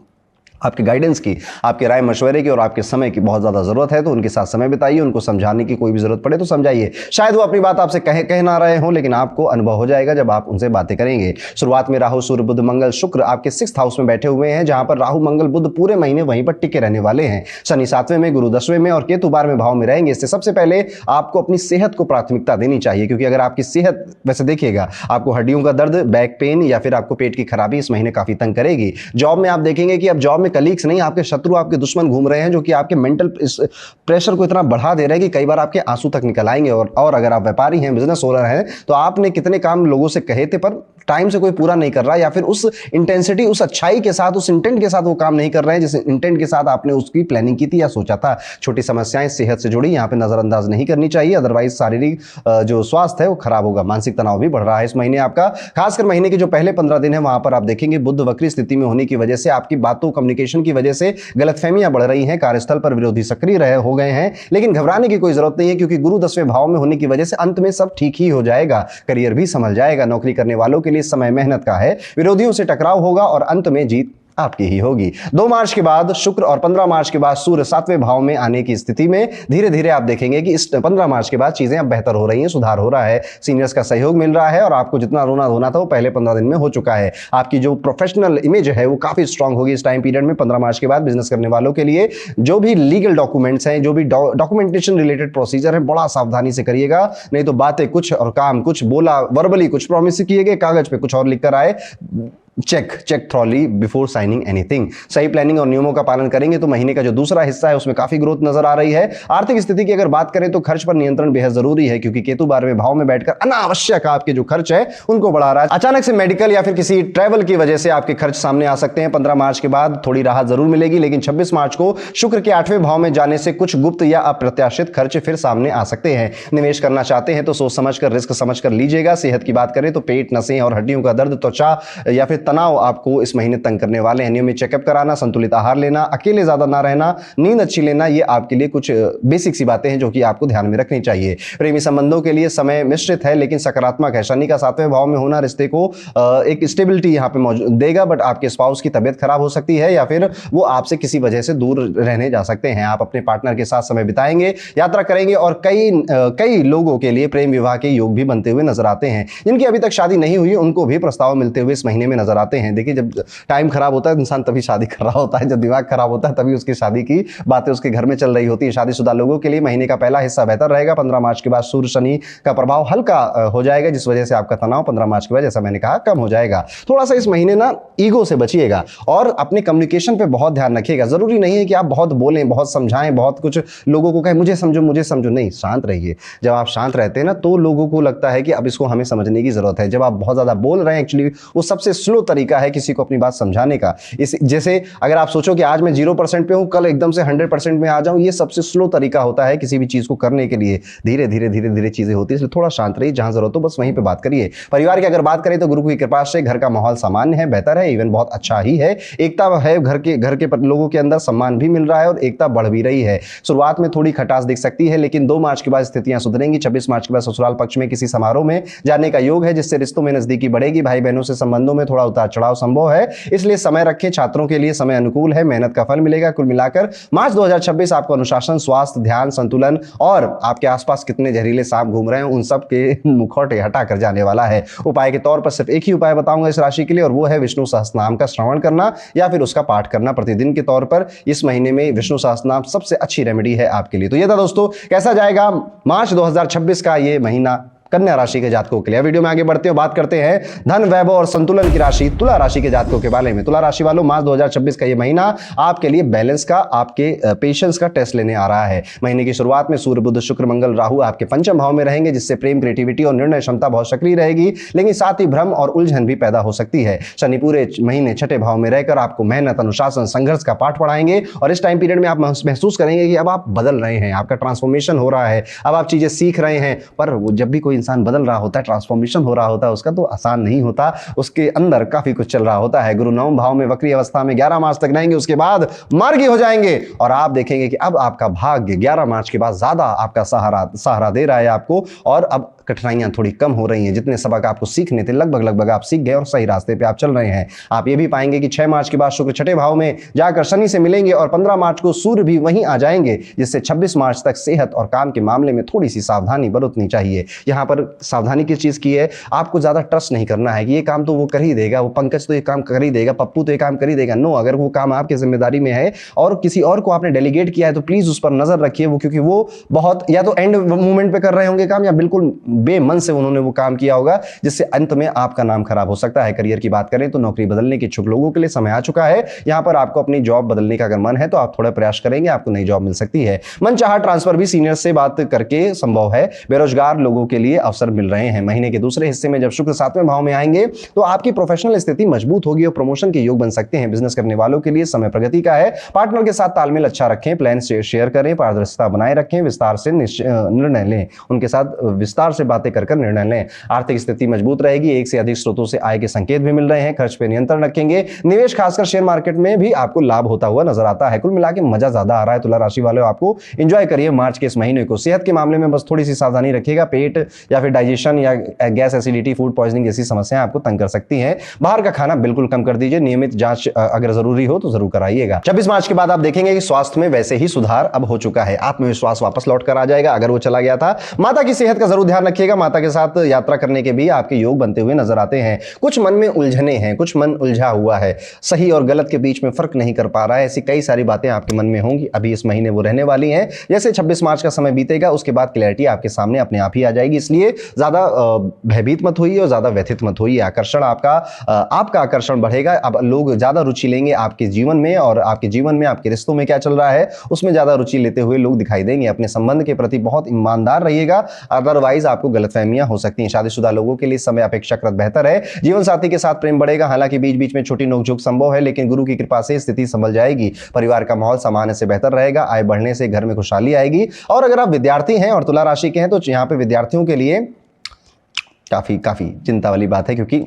[SPEAKER 1] गाइडेंस की, आपके राय मशवरे की और आपके समय की बहुत ज्यादा जरूरत है। तो उनके साथ समय बिताइए, उनको समझाने की कोई भी जरूरत पड़े तो समझाइए। शायद वो अपनी बात आपसे कह ना रहे हों, लेकिन आपको अनुभव हो जाएगा जब आप उनसे बातें करेंगे। शुरुआत में राहु, सूर्य, बुध, मंगल, शुक्र आपके 6th हाउस में बैठे हुए हैं, जहां पर राहु, मंगल, बुध पूरे महीने वहीं पर टिके रहने वाले हैं। शनि 7वें में, गुरु 10वें में और केतु 12वें भाव में रहेंगे। इससे सबसे पहले आपको अपनी सेहत को प्राथमिकता देनी चाहिए, क्योंकि अगर आपकी सेहत, वैसे देखिएगा, आपको हड्डियों का दर्द, बैक पेन या फिर आपको पेट की खराबी इस महीने काफी तंग करेगी। जॉब में आप देखेंगे कि अब जॉब में कलीग्स नहीं, आपके शत्रु, आपके दुश्मन घूम रहे हैं, जो कि आपके मेंटल प्रेशर को इतना बढ़ा दे रहे हैं कि कई बार आपके आंसू तक निकल आएंगे। और अगर आप व्यापारी हैं, बिजनेस ओनर हैं, तो आपने कितने काम लोगों से कहे थे पर टाइम से कोई पूरा नहीं कर रहा, या फिर उस इंटेंसिटी, उस अच्छाई के साथ, उस इंटेंट के साथ वो काम नहीं कर रहे हैं जिस इंटेंट के साथ आपने उसकी प्लानिंग की थी या सोचा था। छोटी समस्याएं सेहत से जुड़ी यहाँ पे नजरअंदाज नहीं करनी चाहिए, अदरवाइज शारीरिक जो स्वास्थ्य है वो खराब होगा। मानसिक तनाव भी बढ़ रहा है इस महीने आपका, खासकर महीने के जो पहले 15 दिन है वहां पर आप देखेंगे बुध वक्री स्थिति में होने की वजह से आपकी बातों, कम्युनिकेशन की वजह से गलतफहमियां बढ़ रही हैं। कार्यस्थल पर विरोधी सक्रिय हो गए हैं, लेकिन घबराने की कोई जरूरत नहीं है, क्योंकि गुरु 10वें भाव में होने की वजह से अंत में सब ठीक ही हो जाएगा। करियर भी संभल जाएगा। नौकरी करने वालों के लिए समय मेहनत का है, विरोधियों से टकराव होगा और अंत में जीत आपकी ही होगी। 2 मार्च के बाद शुक्र और 15 मार्च के बाद सूर्य 7वें भाव में आने की स्थिति में धीरे धीरे आप देखेंगे कि इस 15 मार्च के बाद चीजें अब बेहतर हो रही हैं, सुधार हो रहा है, सीनियर्स का सहयोग मिल रहा है और आपको जितना रोना धोना था वो पहले 15 दिन में हो चुका है। आपकी जो प्रोफेशनल इमेज है वो काफी स्ट्रांग होगी इस टाइम पीरियड में। 15 मार्च के बाद बिजनेस करने वालों के लिए जो भी लीगल डॉक्यूमेंट्स हैं, जो भी डॉक्यूमेंटेशन रिलेटेड प्रोसीजर है, बड़ा सावधानी से करिएगा, नहीं तो बातें कुछ और काम कुछ, बोला वर्बली कुछ प्रॉमिस किए गए, कागज पे कुछ और लिख कर आए। Check thoroughly before signing anything. सही प्लानिंग और नियमों का पालन करेंगे तो महीने का जो दूसरा हिस्सा है उसमें काफी ग्रोथ नजर आ रही है। आर्थिक स्थिति की अगर बात करें तो खर्च पर नियंत्रण बेहद जरूरी है, क्योंकि केतु 12वें भाव में बैठकर अनावश्यक आपके जो खर्च है उनको बढ़ा रहा है। अचानक से मेडिकल या फिर किसी ट्रैवल की वजह से आपके खर्च सामने आ सकते हैं। 15 मार्च के बाद थोड़ी राहत जरूर मिलेगी, लेकिन 26 मार्च को शुक्र के 8वें भाव में जाने से कुछ गुप्त या अप्रत्याशित खर्च फिर सामने आ सकते हैं। निवेश करना चाहते हैं तो सोच समझकर, रिस्क समझकर लीजिएगा। सेहत की बात करें तो पेट, नसें और हड्डियों का दर्द, त्वचा या फिर तनाव आपको इस महीने तंग करने वाले हैं। नियमित चेकअप कराना, संतुलित आहार लेना, अकेले ज्यादा ना रहना, नींद अच्छी लेना, ये आपके लिए कुछ बेसिक सी बातें हैं जो कि आपको ध्यान में रखनी चाहिए। प्रेमी संबंधों के लिए समय मिश्रित है लेकिन सकारात्मक है। शनि का 7वें भाव में होना रिश्ते को एक स्टेबिलिटी यहां पे मौजूद देगा, बट आपके स्पाउस की तबियत खराब हो सकती है या फिर वो आपसे किसी वजह से दूर रहने जा सकते हैं। आप अपने पार्टनर के साथ समय बिताएंगे, यात्रा करेंगे और कई लोगों के लिए प्रेम विवाह के योग भी बनते हुए नजर आते हैं। जिनकी अभी तक शादी नहीं हुई उनको भी प्रस्ताव मिलते हुए इस महीने में नजर आते हैं। देखिए, जब टाइम खराब होता है इंसान तभी शादी कर रहा होता है, जब दिमाग खराब होता है तभी उसकी शादी की बातें उसके घर में चल रही होती है। शादीशुदा लोगों के लिए महीने का पहला हिस्सा बेहतर रहेगा। 15 मार्च के बाद सूर्य शनि का प्रभाव हल्का हो जाएगा, जिस वजह से आपका तनाव 15 मार्च के बाद, जैसा मैंने कहा, कम हो जाएगा। थोड़ा सा इस महीने ना ईगो से बचिएगा और अपने कम्युनिकेशन पे बहुत ध्यान रखिएगा। जरूरी नहीं है कि आप बहुत बोलें, बहुत समझाएं, बहुत कुछ लोगों को कहें मुझे समझो, नहीं, शांत रहिए। जब आप शांत रहते हैं ना तो लोगों को लगता है कि अब इसको हमें समझने की जरूरत है। जब आप बहुत ज्यादा बोल रहे हैं, एक्चुअली वो सबसे स्लो तरीका है किसी को अपनी बात समझाने का। इस जैसे अगर आप सोचो कि आज मैं 0% पे हूं, कल एकदम से 100% में आ जाऊं, ये सबसे स्लो तरीका होता है किसी भी चीज को करने के लिए। धीरे धीरे चीजें होती है, इसलिए थोड़ा शांत रहिए, जहां जरूरत हो बस वहीं पे बात करिए। परिवार की अगर बात करें तो गुरु की कृपा से घर का माहौल सामान्य है, बेहतर है, इवन बहुत अच्छा ही है। एकता है, घर के लोगों के अंदर सम्मान भी मिल रहा है और एकता बढ़ भी रही है। शुरुआत में थोड़ी खटास दिख सकती है, लेकिन 2 मार्च के बाद स्थितियां सुधरेंगी। 26 मार्च के बाद ससुराल पक्ष में किसी समारोह में जाने का योग है, जिससे रिश्तों में नजदीकी बढ़ेगी। भाई बहनों से संबंधों में थोड़ा उतार चढ़ाव संभव है, इसलिए समय रखें। छात्रों के लिए समय अनुकूल है, मेहनत का फल मिलेगा। कुल मिलाकर मार्च 2026 आपको अनुशासन, स्वास्थ्य, ध्यान, संतुलन और आपके आसपास कितने जहरीले सांप घूम रहे हैं उन सब के मुखौटे हटा कर जाने वाला है। उपाय के तौर पर सिर्फ एक ही उपाय बताऊंगा इस राशि के लिए, और वो है विष्णु सहस्त्रनाम का श्रवण करना या फिर उसका पाठ करना प्रतिदिन के तौर पर। इस महीने में विष्णु सहस्त्रनाम सबसे अच्छी रेमेडी है आपके लिए। तो ये था दोस्तों, कैसा जाएगा मार्च 2026 का ये महीना कन्या राशि के जातकों के लिए। वीडियो में आगे बढ़ते हैं, बात करते हैं धन, वैभव और संतुलन की राशि तुला राशि के जातकों के बारे में। तुला राशि वालों, मार्च 2026 का ये महीना आपके लिए बैलेंस का, आपके पेशेंस का टेस्ट लेने आ रहा है। महीने की शुरुआत में सूर्य, बुध, शुक्र, मंगल, राहु आपके पंचम भाव में रहेंगे, जिससे प्रेम, क्रिएटिविटी और निर्णय क्षमता बहुत सक्रिय रहेगी, लेकिन साथ ही भ्रम और उलझन भी पैदा हो सकती है। शनि पूरे महीने छठे भाव में रहकर आपको मेहनत, अनुशासन, संघर्ष का पाठ पढ़ाएंगे और इस टाइम पीरियड में आप महसूस करेंगे कि अब आप बदल रहे हैं, आपका ट्रांसफॉर्मेशन हो रहा है, अब आप चीजें सीख रहे हैं। पर जब भी कोई इंसान बदल रहा होता है, ट्रांसफॉर्मेशन हो रहा होता है, उसका तो आसान नहीं होता, उसके अंदर काफी कुछ चल रहा होता है। गुरु नवम भाव में वक्री अवस्था में 11 मार्च तक रहेंगे, उसके बाद मार्गी हो जाएंगे और आप देखेंगे कि अब आपका भाग्य 11 मार्च के बाद ज्यादा आपका सहारा दे रहा है आपको, और अब कठिनाइयां थोड़ी कम हो रही हैं। जितने सबक आपको सीखने थे लगभग आप सीख गए और सही रास्ते पे आप चल रहे हैं। आप ये भी पाएंगे कि 6 मार्च के बाद शुक्र छठे भाव में जाकर शनि से मिलेंगे और 15 मार्च को सूर्य भी वहीं आ जाएंगे, जिससे 26 मार्च तक सेहत और काम के मामले में थोड़ी सी सावधानी बरतनी चाहिए। यहां पर सावधानी किस चीज की है, आपको ज्यादा ट्रस्ट नहीं करना है कि ये काम तो वो कर ही देगा, वो पंकज तो ये काम कर ही देगा, पप्पू तो ये काम कर ही देगा। नो, अगर वो काम आपकी जिम्मेदारी में है और किसी और को आपने डेलीगेट किया है तो प्लीज उस पर नजर रखिए, वो क्योंकि वो बहुत या तो एंड मूवमेंट पे कर रहे होंगे काम, या बिल्कुल बेमन से उन्होंने वो काम किया होगा, जिससे अंत में आपका नाम खराब हो सकता है। करियर की बात करें तो नौकरी बदलने के इच्छुक लोगों के लिए समय आ चुका है। यहां पर आपको अपनी जॉब बदलने का अगर मन है तो आप थोड़ा प्रयास करेंगे, आपको नई जॉब मिल सकती है। मनचाहा ट्रांसफर भी सीनियर से बात करके संभव है। बेरोजगार लोगों के लिए अवसर मिल रहे हैं। महीने के दूसरे हिस्से में जब शुक्र 7वें भाव में आएंगे तो आपकी प्रोफेशनल स्थिति मजबूत होगी और प्रमोशन के योग बन सकते हैं। बिजनेस करने वालों के लिए समय प्रगति का है। पार्टनर के साथ तालमेल अच्छा रखें, प्लान शेयर करें, पारदर्शिता बनाए रखें, विस्तार से निर्णय लें, उनके साथ विस्तार से बातें कर निर्णय लें। आर्थिक स्थिति मजबूत रहेगी, एक से अधिक स्रोतों से आय के संकेत भी मिल रहे हैं। खर्च पे नियंत्रण रखेंगे। निवेश खासकर शेयर मार्केट में भी आपको लाभ होता हुआ नजर आता है। कुल मिलाकर मजा ज्यादा आ रहा है तुला राशि वालों, आपको एंजॉय करिए मार्च के इस महीने को। सेहत के मामले में बस थोड़ी सी सावधानी रखिएगा, पेट या फिर डाइजेशन या गैस एसिडिटी, फूड पॉइजनिंग जैसी समस्याएं आपको तंग कर सकती हैं। बाहर का खाना बिल्कुल कम कर दीजिए। नियमित जांच अगर जरूरी हो तो जरूर कराइएगा। 26 मार्च के बाद आप देखेंगे कि स्वास्थ्य में वैसे ही सुधार अब हो चुका है। आत्मविश्वास वापस लौट कर आ जाएगा अगर वो चला गया था। माता की सेहत का जरूर ध्यान रखिएगा। माता के साथ यात्रा करने के भी आपके योग बनते हुए नजर आते हैं। कुछ मन में उलझने हैं, कुछ मन उलझा हुआ है, सही और गलत के बीच में फर्क नहीं कर पा रहा है। ऐसी कई सारी बातें आपके मन में होंगी, अभी इस महीने वो रहने वाली हैं। जैसे 26 मार्च का समय बीतेगा उसके बाद क्लैरिटी आपके सामने अपने आप ही आ जाएगी। इसलिए ज्यादा भयभीत मत होइए और ज्यादा व्यथित मत होइए। आकर्षण आपका आकर्षण बढ़ेगा। अब लोग ज्यादा रुचि लेंगे आपके जीवन में, और आपके जीवन में आपके रिश्तों में क्या चल रहा है उसमें ज्यादा रुचि लेते हुए लोग दिखाई देंगे। अपने संबंध के प्रति बहुत ईमानदार रहिएगा, अदरवाइज आपको गलतफहमियां हो सकती हैं। शादीशुदा लोगों के लिए समय अपेक्षाकृत बेहतर है। जीवन साथी के साथ प्रेम बढ़ेगा, हालांकि बीच बीच में छोटी नोकझोंक संभव है, लेकिन गुरु की कृपा से स्थिति संभल जाएगी। परिवार का माहौल सामान्य से बेहतर रहेगा। आय बढ़ने से घर में खुशहाली आएगी। और अगर आप विद्यार्थी हैं और तुला राशि के हैं तो यहाँ पे विद्यार्थियों के लिए काफी चिंता वाली बात है, क्योंकि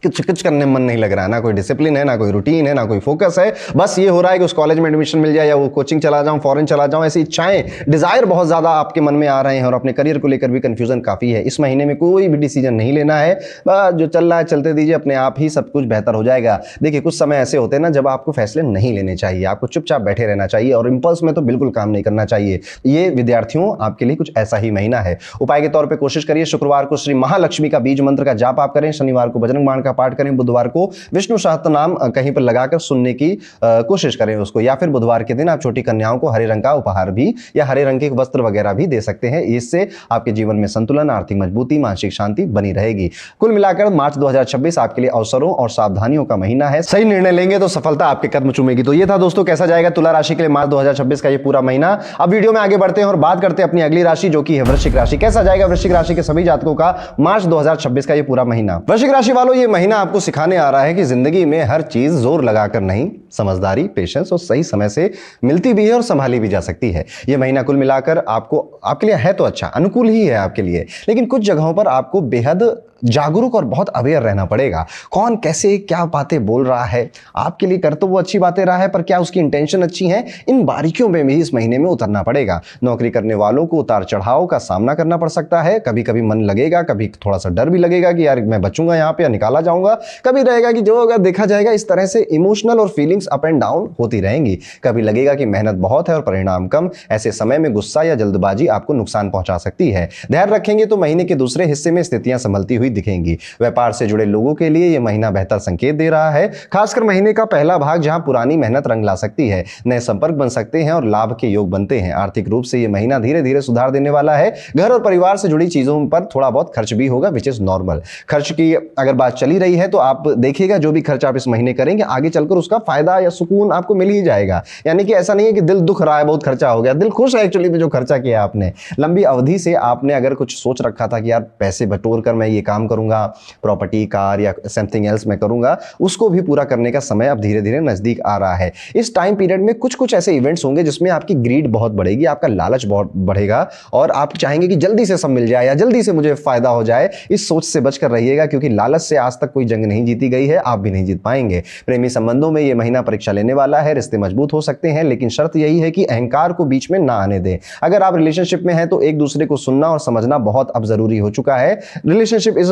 [SPEAKER 1] कुछ करने में मन नहीं लग रहा है। ना कोई डिसिप्लिन है, ना कोई रूटीन है, ना कोई फोकस है। बस ये हो रहा है कि उस कॉलेज में एडमिशन मिल जाए या वो कोचिंग चला जाऊं, फॉरेन चला जाऊं, ऐसी इच्छाएं, डिजायर बहुत ज्यादा आपके मन में आ रहे हैं और अपने करियर को लेकर भी कंफ्यूजन काफी है। इस महीने में कोई भी डिसीजन नहीं लेना है, जो चल रहा है चलते दीजिए, अपने आप ही सब कुछ बेहतर हो जाएगा। देखिए कुछ समय ऐसे होते हैं ना जब आपको फैसले नहीं लेने चाहिए, आपको चुपचाप बैठे रहना चाहिए और इंपल्स में तो बिल्कुल काम नहीं करना चाहिए। ये विद्यार्थियों आपके लिए कुछ ऐसा ही महीना है। उपाय के तौर पर कोशिश करिए शुक्रवार को श्री महालक्ष्मी का बीज मंत्र का जाप आप करें, शनिवार को बजरंग बाण का पाठ करें, बुधवार को विष्णु सहस्त्रनाम कहीं पर लगाकर सुनने की कोशिश करें उसको, या फिर बुधवार के दिन आप छोटी कन्याओं को हरे रंग का उपहार भी या हरे रंग के वस्त्र वगैरह भी दे सकते हैं। इससे आपके जीवन में संतुलन, आर्थिक मजबूती, मानसिक शांति बनी रहेगी। कुल मिलाकर मार्च 2026 आपके लिए अवसरों और सावधानियों का महीना है। सही निर्णय लेंगे तो सफलता आपके कदम चूमेगी। तो ये था दोस्तों कैसा जाएगा तुला राशि के लिए मार्च 2026 का ये पूरा महीना। अब वीडियो में आगे बढ़ते हैं और बात करते हैं अपनी अगली राशि जो कि है वृश्चिक राशि। कैसा जाएगा वृश्चिक राशि के सभी जातकों का मार्च 2026 का ये पूरा महीना। वृश्चिक राशि वालों, ये महीना आपको सिखाने आ रहा है कि जिंदगी में हर चीज जोर लगाकर नहीं, समझदारी, पेशेंस और सही समय से मिलती भी है और संभाली भी जा सकती है। यह महीना कुल मिलाकर आपके लिए है तो अच्छा, अनुकूल ही है आपके लिए, लेकिन कुछ जगहों पर आपको बेहद जागरूक और बहुत अवेयर रहना पड़ेगा। कौन कैसे क्या बातें बोल रहा है, आपके लिए कर तो वो अच्छी बातें रहा है पर क्या उसकी इंटेंशन अच्छी है, इन बारीकियों में भी इस महीने में उतरना पड़ेगा। नौकरी करने वालों को उतार चढ़ाव का सामना करना पड़ सकता है। कभी कभी मन लगेगा, कभी थोड़ा सा डर भी लगेगा कि यार मैं बचूंगा यहाँ पे या निकाला जाऊंगा। कभी रहेगा कि जो होगा देखा जाएगा। इस तरह से इमोशनल और फीलिंग्स अप एंड डाउन होती रहेंगी। कभी लगेगा कि मेहनत बहुत है और परिणाम कम। ऐसे समय में गुस्सा या जल्दबाजी आपको नुकसान पहुंचा सकती है। ध्यान रखेंगे तो महीने के दूसरे हिस्से में स्थितियां संभलती हुई हुई दिखेंगी। व्यापार से जुड़े लोगों के लिए यह महीना बेहतर संकेत दे रहा है। खासकर महीने का पहला भाग जहां पुरानी मेहनत रंग ला सकती है, नए संपर्क बन सकते हैं और लाभ के योग बनते हैं। आर्थिक रूप से यह महीना धीरे धीरे सुधार देने वाला है। घर और परिवार से जुड़ी चीजों पर थोड़ा बहुत खर्च भी होगा, विच इज नॉर्मल। खर्च की अगर बात चली रही है तो आप देखिएगा जो भी खर्च आप इस महीने करेंगे आगे चलकर उसका फायदा या सुकून आपको मिल ही जाएगा। यानी कि ऐसा नहीं है कि दिल दुख रहा है, बहुत खर्चा हो गया, दिल खुश है एक्चुअली में जो खर्चा किया आपने। लंबी अवधि से आपने अगर कुछ सोच रखा था कि यार पैसे बटोर कर मैं ये काम करूंगा, प्रॉपर्टी, कार या समथिंग एल्स मैं करूंगा, उसको भी पूरा करने का समय अब धीरे धीरे नजदीक आ रहा है। इस टाइम पीरियड में कुछ कुछ ऐसे इवेंट्स होंगे जिसमें आपकी ग्रीड बहुत बढ़ेगी, आपका लालच बहुत बढ़ेगा और आप चाहेंगे कि जल्दी से सब मिल जाए या जल्दी से मुझे फायदा हो जाए। इस सोच से बचकर रहिएगा क्योंकि लालच से आज तक कोई जंग नहीं जीती गई है, आप भी नहीं जीत पाएंगे। प्रेमी संबंधों में यह महीना परीक्षा लेने वाला है। रिश्ते मजबूत हो सकते हैं लेकिन शर्त यही है कि अहंकार को बीच में ना आने दें। अगर आप रिलेशनशिप में हैं तो एक दूसरे को सुनना और समझना बहुत अब जरूरी हो चुका है। रिलेशनशिप इज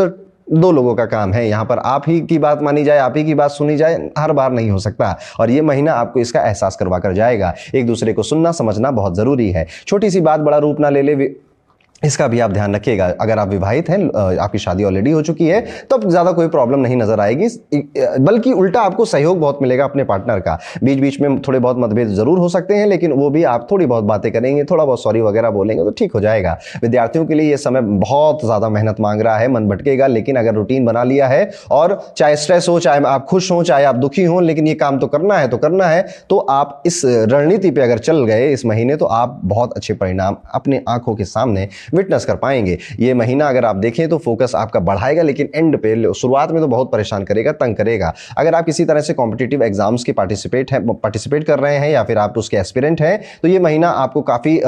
[SPEAKER 1] दो लोगों का काम है, यहां पर आप ही की बात मानी जाए, आप ही की बात सुनी जाए, हर बार नहीं हो सकता और यह महीना आपको इसका एहसास करवा कर जाएगा। एक दूसरे को सुनना समझना बहुत जरूरी है। छोटी सी बात बड़ा रूप ना ले ले, इसका भी आप ध्यान रखिएगा। अगर आप विवाहित हैं, आपकी शादी ऑलरेडी हो चुकी है, तो अब ज्यादा कोई प्रॉब्लम नहीं नजर आएगी, बल्कि उल्टा आपको सहयोग बहुत मिलेगा अपने पार्टनर का। बीच बीच में थोड़े बहुत मतभेद जरूर हो सकते हैं लेकिन वो भी आप थोड़ी बहुत बातें करेंगे, थोड़ा बहुत सॉरी वगैरह बोलेंगे तो ठीक हो जाएगा। विद्यार्थियों के लिए यह समय बहुत ज्यादा मेहनत मांग रहा है, मन भटकेगा, लेकिन अगर रूटीन बना लिया है और चाहे स्ट्रेस हो, चाहे आप खुश हो, चाहे आप दुखी हो, लेकिन ये काम तो करना है तो करना है, तो आप इस रणनीति पे अगर चल गए इस महीने तो आप बहुत अच्छे परिणाम अपने आंखों के सामने विटनेस कर पाएंगे। ये महीना अगर आप देखें तो फोकस आपका बढ़ाएगा लेकिन एंड पे शुरुआत में तो बहुत परेशान करेगा, तंग करेगा। अगर आप किसी तरह से कॉम्पिटिटिव एग्जाम्स की पार्टिसिपेट कर रहे हैं या फिर आप उसके एस्पिरेंट हैं तो ये महीना आपको काफी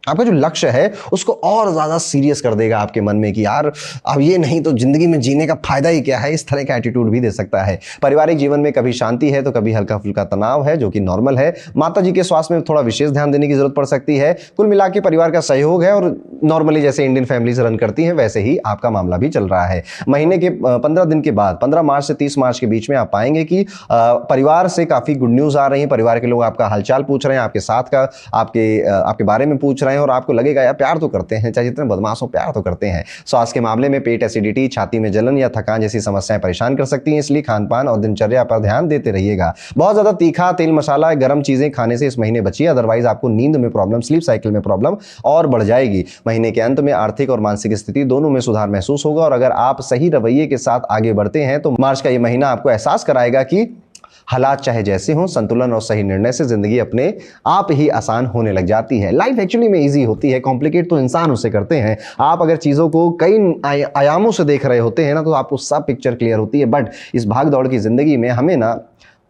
[SPEAKER 1] आपका जो लक्ष्य है उसको और ज्यादा सीरियस कर देगा आपके मन में कि यार अब ये नहीं तो जिंदगी में जीने का फायदा ही क्या है, इस तरह का एटीट्यूड भी दे सकता है। पारिवारिक जीवन में कभी शांति है तो कभी हल्का फुल्का तनाव है जो कि नॉर्मल है। माता जी के स्वास्थ्य में थोड़ा विशेष ध्यान देने की जरूरत पड़ सकती है। कुल मिला के परिवार का सहयोग है और नॉर्मली जैसे इंडियन फैमिलीज रन करती हैं वैसे ही आपका मामला भी चल रहा है। महीने के 15 दिन के बाद 15 मार्च से 30 मार्च के बीच में आप पाएंगे कि परिवार से काफी गुड न्यूज आ रही है। परिवार के लोग आपका हालचाल पूछ रहे हैं, आपके साथ का आपके बारे में पूछ रहे हैं और आपको लगेगा यार प्यार तो करते हैं, चाहे जितने बदमाश हो प्यार तो करते हैं। स्वास्थ्य के मामले में पेट एसिडिटी, छाती में जलन या थकान जैसी समस्याएं परेशान कर सकती हैं, इसलिए खान पान और दिनचर्या पर ध्यान देते रहिएगा। बहुत ज्यादा तीखा, तेल मसाला, गर्म चीजें खाने से इस महीने बचिए, अदरवाइज आपको नींद में प्रॉब्लम, स्लीप साइकिल में प्रॉब्लम और बढ़ जाएगी। महीने के अंत में आर्थिक और मानसिक स्थिति दोनों में सुधार महसूस होगा और अगर आप सही रवैये के साथ आगे बढ़ते हैं तो मार्च का यह महीना आपको एहसास कराएगा कि हालात चाहे जैसे हों, संतुलन और सही निर्णय से जिंदगी अपने आप ही आसान होने लग जाती है। लाइफ एक्चुअली में इजी होती है, कॉम्प्लिकेट तो इंसान उसे करते हैं। आप अगर चीज़ों को कई आयामों से देख रहे होते हैं ना तो आपको सब पिक्चर क्लियर होती है। बट इस भाग दौड़ की जिंदगी में हमें ना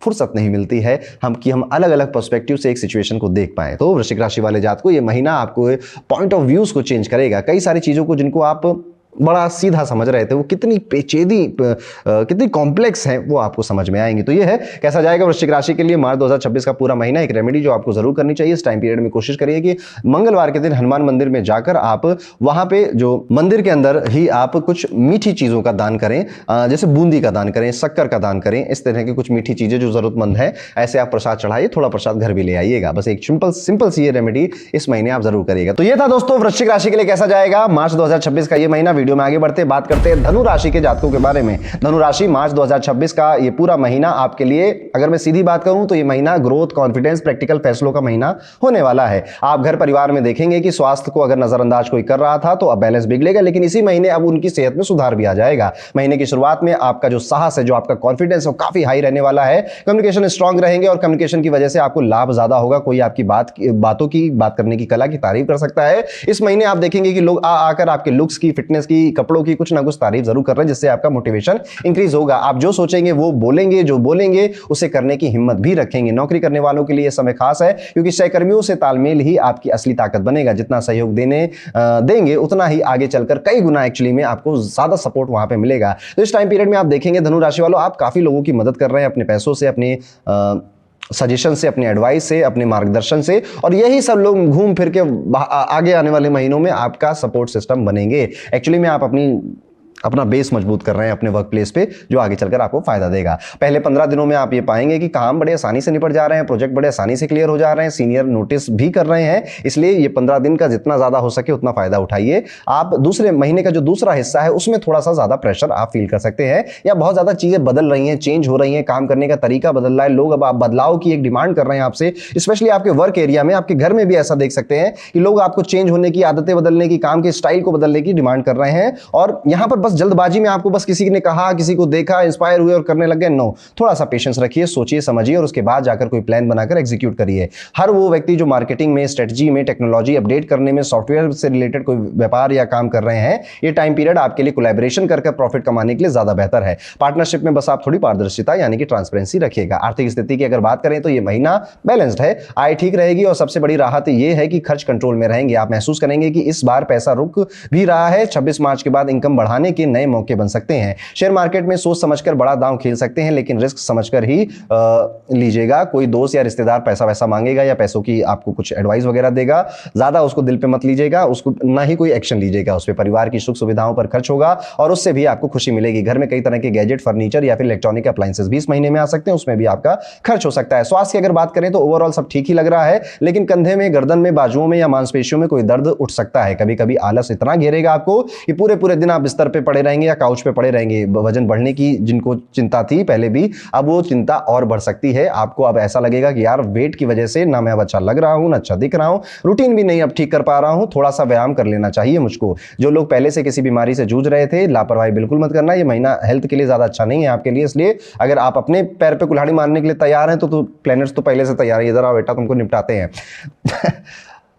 [SPEAKER 1] फुर्सत नहीं मिलती है हम अलग अलग पर्सपेक्टिव से एक सिचुएशन को देख पाएं। तो वृश्चिक राशि वाले जात को ये महीना आपको पॉइंट ऑफ व्यूज को चेंज करेगा। कई सारी चीज़ों को जिनको आप बड़ा सीधा समझ रहे थे वो कितनी पेचीदी कितनी कॉम्प्लेक्स है वो आपको समझ में आएंगी। तो ये है कैसा जाएगा वृश्चिक राशि के लिए मार्च 2026 का पूरा महीना। एक रेमेडी जो आपको जरूर करनी चाहिए इस टाइम पीरियड में, कोशिश करिए कि मंगलवार के दिन हनुमान मंदिर में जाकर आप वहां पे जो मंदिर के अंदर ही आप कुछ मीठी चीजों का दान करें, जैसे बूंदी का दान करें, शक्कर का दान करें, इस तरह की कुछ मीठी चीजें जो जरूरतमंद है ऐसे आप प्रसाद चढ़ाइए, थोड़ा प्रसाद घर भी ले आइएगा। बस एक सिंपल सी ये रेमेडी इस महीने आप जरूर करिएगा। तो ये था दोस्तों वृश्चिक राशि के लिए कैसा जाएगा मार्च 2026 का ये महीना। वीडियो में आगे बढ़ते बात करते हैं धनु राशि के जातकों के बारे में। धनु राशि मार्च 2026 का ये पूरा महीना आपके लिए, अगर मैं सीधी बात करूं तो ये महीना ग्रोथ, कॉन्फिडेंस, प्रैक्टिकल फैसलों का महीना होने वाला है। आप घर परिवार में देखेंगे कि स्वास्थ्य को अगर नजरअंदाज कोई कर रहा था तो अब बैलेंस बिगड़ेगा, लेकिन इसी महीने अब उनकी सेहत में सुधार भी आ जाएगा। महीने की शुरुआत में आपका जो साहस है, जो आपका कॉन्फिडेंस है वो काफी हाई रहने वाला है। कम्युनिकेशन स्ट्रांग रहेंगे और कम्युनिकेशन की वजह से आपको लाभ ज्यादा होगा। कोई आपकी बातों की बात करने की कला की तारीफ कर सकता है। इस महीने आप देखेंगे कि लोग आकर आपके लुक्स की, फिटनेस की, कपड़ों की कुछ ना कुछ तारीफ जरूर कर रहे हैं, जिससे आपका मोटिवेशन इंक्रीज होगा। आप जो सोचेंगे वो बोलेंगे, जो बोलेंगे उसे करने की हिम्मत भी रखेंगे। नौकरी करने वालों के लिए यह समय खास है क्योंकि सहकर्मियों से तालमेल ही आपकी असली ताकत बनेगा। जितना सहयोग देंगे उतना ही आगे चलकर कई गुना एक्चुअली में आपको ज्यादा सपोर्ट वहां पे मिलेगा। तो इस टाइम पीरियड में आप देखेंगे धनु राशि वालों, आप काफी लोगों की मदद कर रहे हैं अपने पैसों से, अपने सजेशन से, अपने एडवाइस से, अपने मार्गदर्शन से, और यही सब लोग घूम फिर के आगे आने वाले महीनों में आपका सपोर्ट सिस्टम बनेंगे। एक्चुअली में आप अपनी अपना बेस मजबूत कर रहे हैं अपने वर्क प्लेस पे, जो आगे चलकर आपको फायदा देगा। पहले 15 दिनों में आप ये पाएंगे कि काम बड़े आसानी से निपट जा रहे हैं, प्रोजेक्ट बड़े आसानी से क्लियर हो जा रहे हैं, सीनियर नोटिस भी कर रहे हैं। इसलिए ये 15 दिन का जितना ज्यादा हो सके उतना फायदा उठाइए। आप दूसरे महीने का जो दूसरा हिस्सा है उसमें थोड़ा सा ज्यादा प्रेशर आप फील कर सकते हैं, या बहुत ज्यादा चीजें बदल रही हैं, चेंज हो रही हैं, काम करने का तरीका बदल रहा है, लोग अब आप बदलाव की एक डिमांड कर रहे हैं आपसे। स्पेशली आपके वर्क एरिया में, आपके घर में भी ऐसा देख सकते हैं कि लोग आपको चेंज होने की, आदतें बदलने की, काम के स्टाइल को बदलने की डिमांड कर रहे हैं। और यहां पर बस जल्दबाजी में आपको बस किसी ने कहा, किसी को देखा, इंस्पायर हुए और करने लग गए, नो। थोड़ा सा पेशेंस रखिए, सोचिए समझिए और उसके बाद जाकर कोई प्लान बनाकर एग्जीक्यूट करिए। हर वो व्यक्ति जो मार्केटिंग में, स्ट्रेटजी में, टेक्नोलॉजी अपडेट करने में, सॉफ्टवेयर से रिलेटेड कोई व्यापार या काम कर रहे हैं, ये टाइम पीरियड आपके लिए कोलैबोरेशन करके प्रॉफिट कमाने के लिए ज्यादा बेहतर है। पार्टनरशिप में बस आप थोड़ी पारदर्शिता यानी कि ट्रांसपेरेंसी रखिएगा। आर्थिक स्थिति की अगर बात करें तो ये महीना बैलेंस्ड है, आय ठीक रहेगी और सबसे बड़ी राहत ये है कि खर्च कंट्रोल में रहेंगे। आप महसूस करेंगे कि इस बार पैसा रुक भी रहा है। 26 मार्च के बाद इनकम बढ़ाने के नए मौके बन सकते हैं। शेयर मार्केट में सोच समझकर बड़ा दांव खेल सकते हैं, लेकिन रिस्क समझकर ही लीजिएगा। कोई दोस्त या रिश्तेदार पैसा वैसा मांगेगा या पैसों की आपको कुछ एडवाइस वगैरह देगा, ज्यादा उसको दिल पे मत लीजिएगा, उसको ना ही कोई एक्शन लीजिएगा उस पे। परिवार की सुख सुविधाओं पर खर्च होगा और उससे भी आपको खुशी मिलेगी। घर में कई तरह के गैजेट, फर्नीचर या फिर इलेक्ट्रॉनिक अप्लायंसेस भी इस महीने में आ सकते हैं, उसमें भी आपका खर्च हो सकता है। स्वास्थ्य की अगर बात करें तो ओवरऑल सब ठीक ही लग रहा है, लेकिन कंधे में, गर्दन में, बाजुओं में या मांसपेशियों में कोई दर्द उठ सकता है। कभी कभी आलस इतना घेरेगा आपको कि पूरे पूरे दिन आप बिस्तर पे पड़े रहेंगे या काउच पे पड़े रहेंगे। वजन बढ़ने की जिनको चिंता थी पहले भी, अब वो चिंता और बढ़ सकती है। आपको अब ऐसा लगेगा कि यार वेट की वजह से ना मैं अब अच्छा लग रहा हूं, ना अच्छा दिख रहा हूं, रूटीन भी नहीं अब ठीक कर पा रहा हूं, थोड़ा सा व्यायाम कर लेना चाहिए मुझको। जो लोग पहले से किसी बीमारी से जूझ रहे थे, लापरवाही बिल्कुल मत करना। ये महीना हेल्थ के लिए ज्यादा अच्छा नहीं है आपके लिए, इसलिए अगर आप अपने पैर पे कुल्हाड़ी मारने के लिए तैयार हैं तो प्लैनेट्स तो पहले से तैयार है, इधर आओ बेटा तुमको निपटाते हैं।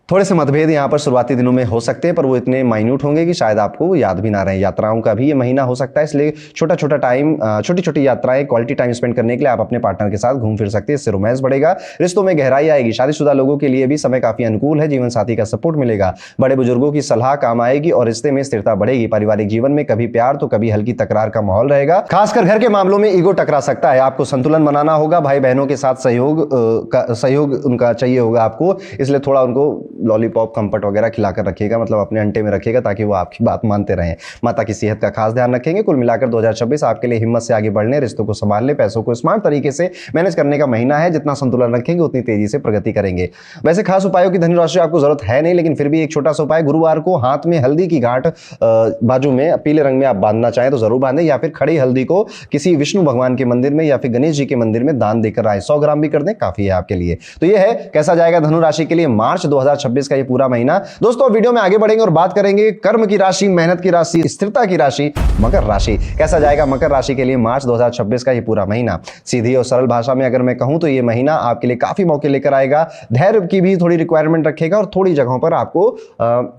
[SPEAKER 1] थोड़े से मतभेद यहाँ पर शुरुआती दिनों में हो सकते हैं, पर वो इतने माइन्यूट होंगे कि शायद आपको याद भी ना रहे। यात्राओं का भी ये महीना हो सकता है, इसलिए छोटा छोटा टाइम, छोटी छोटी यात्राएं, क्वालिटी टाइम स्पेंड करने के लिए आप अपने पार्टनर के साथ घूम फिर सकते हैं। इससे रोमांस बढ़ेगा, रिश्तों में गहराई आएगी। शादीशुदा लोगों के लिए भी समय काफी अनुकूल है। जीवन साथी का सपोर्ट मिलेगा, बड़े बुजुर्गों की सलाह काम आएगी और रिश्ते में स्थिरता बढ़ेगी। पारिवारिक जीवन में कभी प्यार तो कभी हल्की तकरार का माहौल रहेगा। खासकर घर के मामलों में ईगो टकरा सकता है, आपको संतुलन बनाना होगा। भाई बहनों के साथ सहयोग उनका चाहिए होगा आपको, इसलिए थोड़ा उनको लॉलीपॉप, कंफर्ट वगैरह खिलाकर रखिएगा, मतलब अपने अंटे में रखिएगा ताकि वो आपकी बात मानते रहें। माता की सेहत का खास ध्यान रखेंगे। कुल मिलाकर 2026 आपके लिए हिम्मत से आगे बढ़ने, रिश्तों को संभालने, पैसों को स्मार्ट तरीके से मैनेज करने का महीना है। जितना संतुलन रखेंगे उतनी तेजी से प्रगति करेंगे। वैसे खास उपायों की धनुराशि आपको जरूरत है नहीं, लेकिन फिर भी एक छोटा सा उपाय, गुरुवार को हाथ में हल्दी की गांठ बाजू में पीले रंग में आप बांधना चाहें तो जरूर बांधें, या फिर खड़ी हल्दी को किसी विष्णु भगवान के मंदिर में या फिर गणेश जी के मंदिर में दान देकर आए। 100 ग्राम भी कर दें, काफी है आपके लिए। तो ये है कैसा जाएगा धनु राशि के लिए मार्च 2026 का ये पूरा महीना। दोस्तों वीडियो में आगे बढ़ेंगे और बात करेंगे कर्म की राशि, मेहनत की राशि, स्थिरता की राशि, मकर राशि। कैसा जाएगा मकर राशि के लिए मार्च 2026 का ये पूरा महीना। सीधी और सरल भाषा में अगर मैं कहूं तो ये महीना आपके लिए काफी मौके लेकर आएगा। धैर्य की भी थोड़ी रिक्वायरमेंट रखेगा और थोड़ी जगहों पर आपको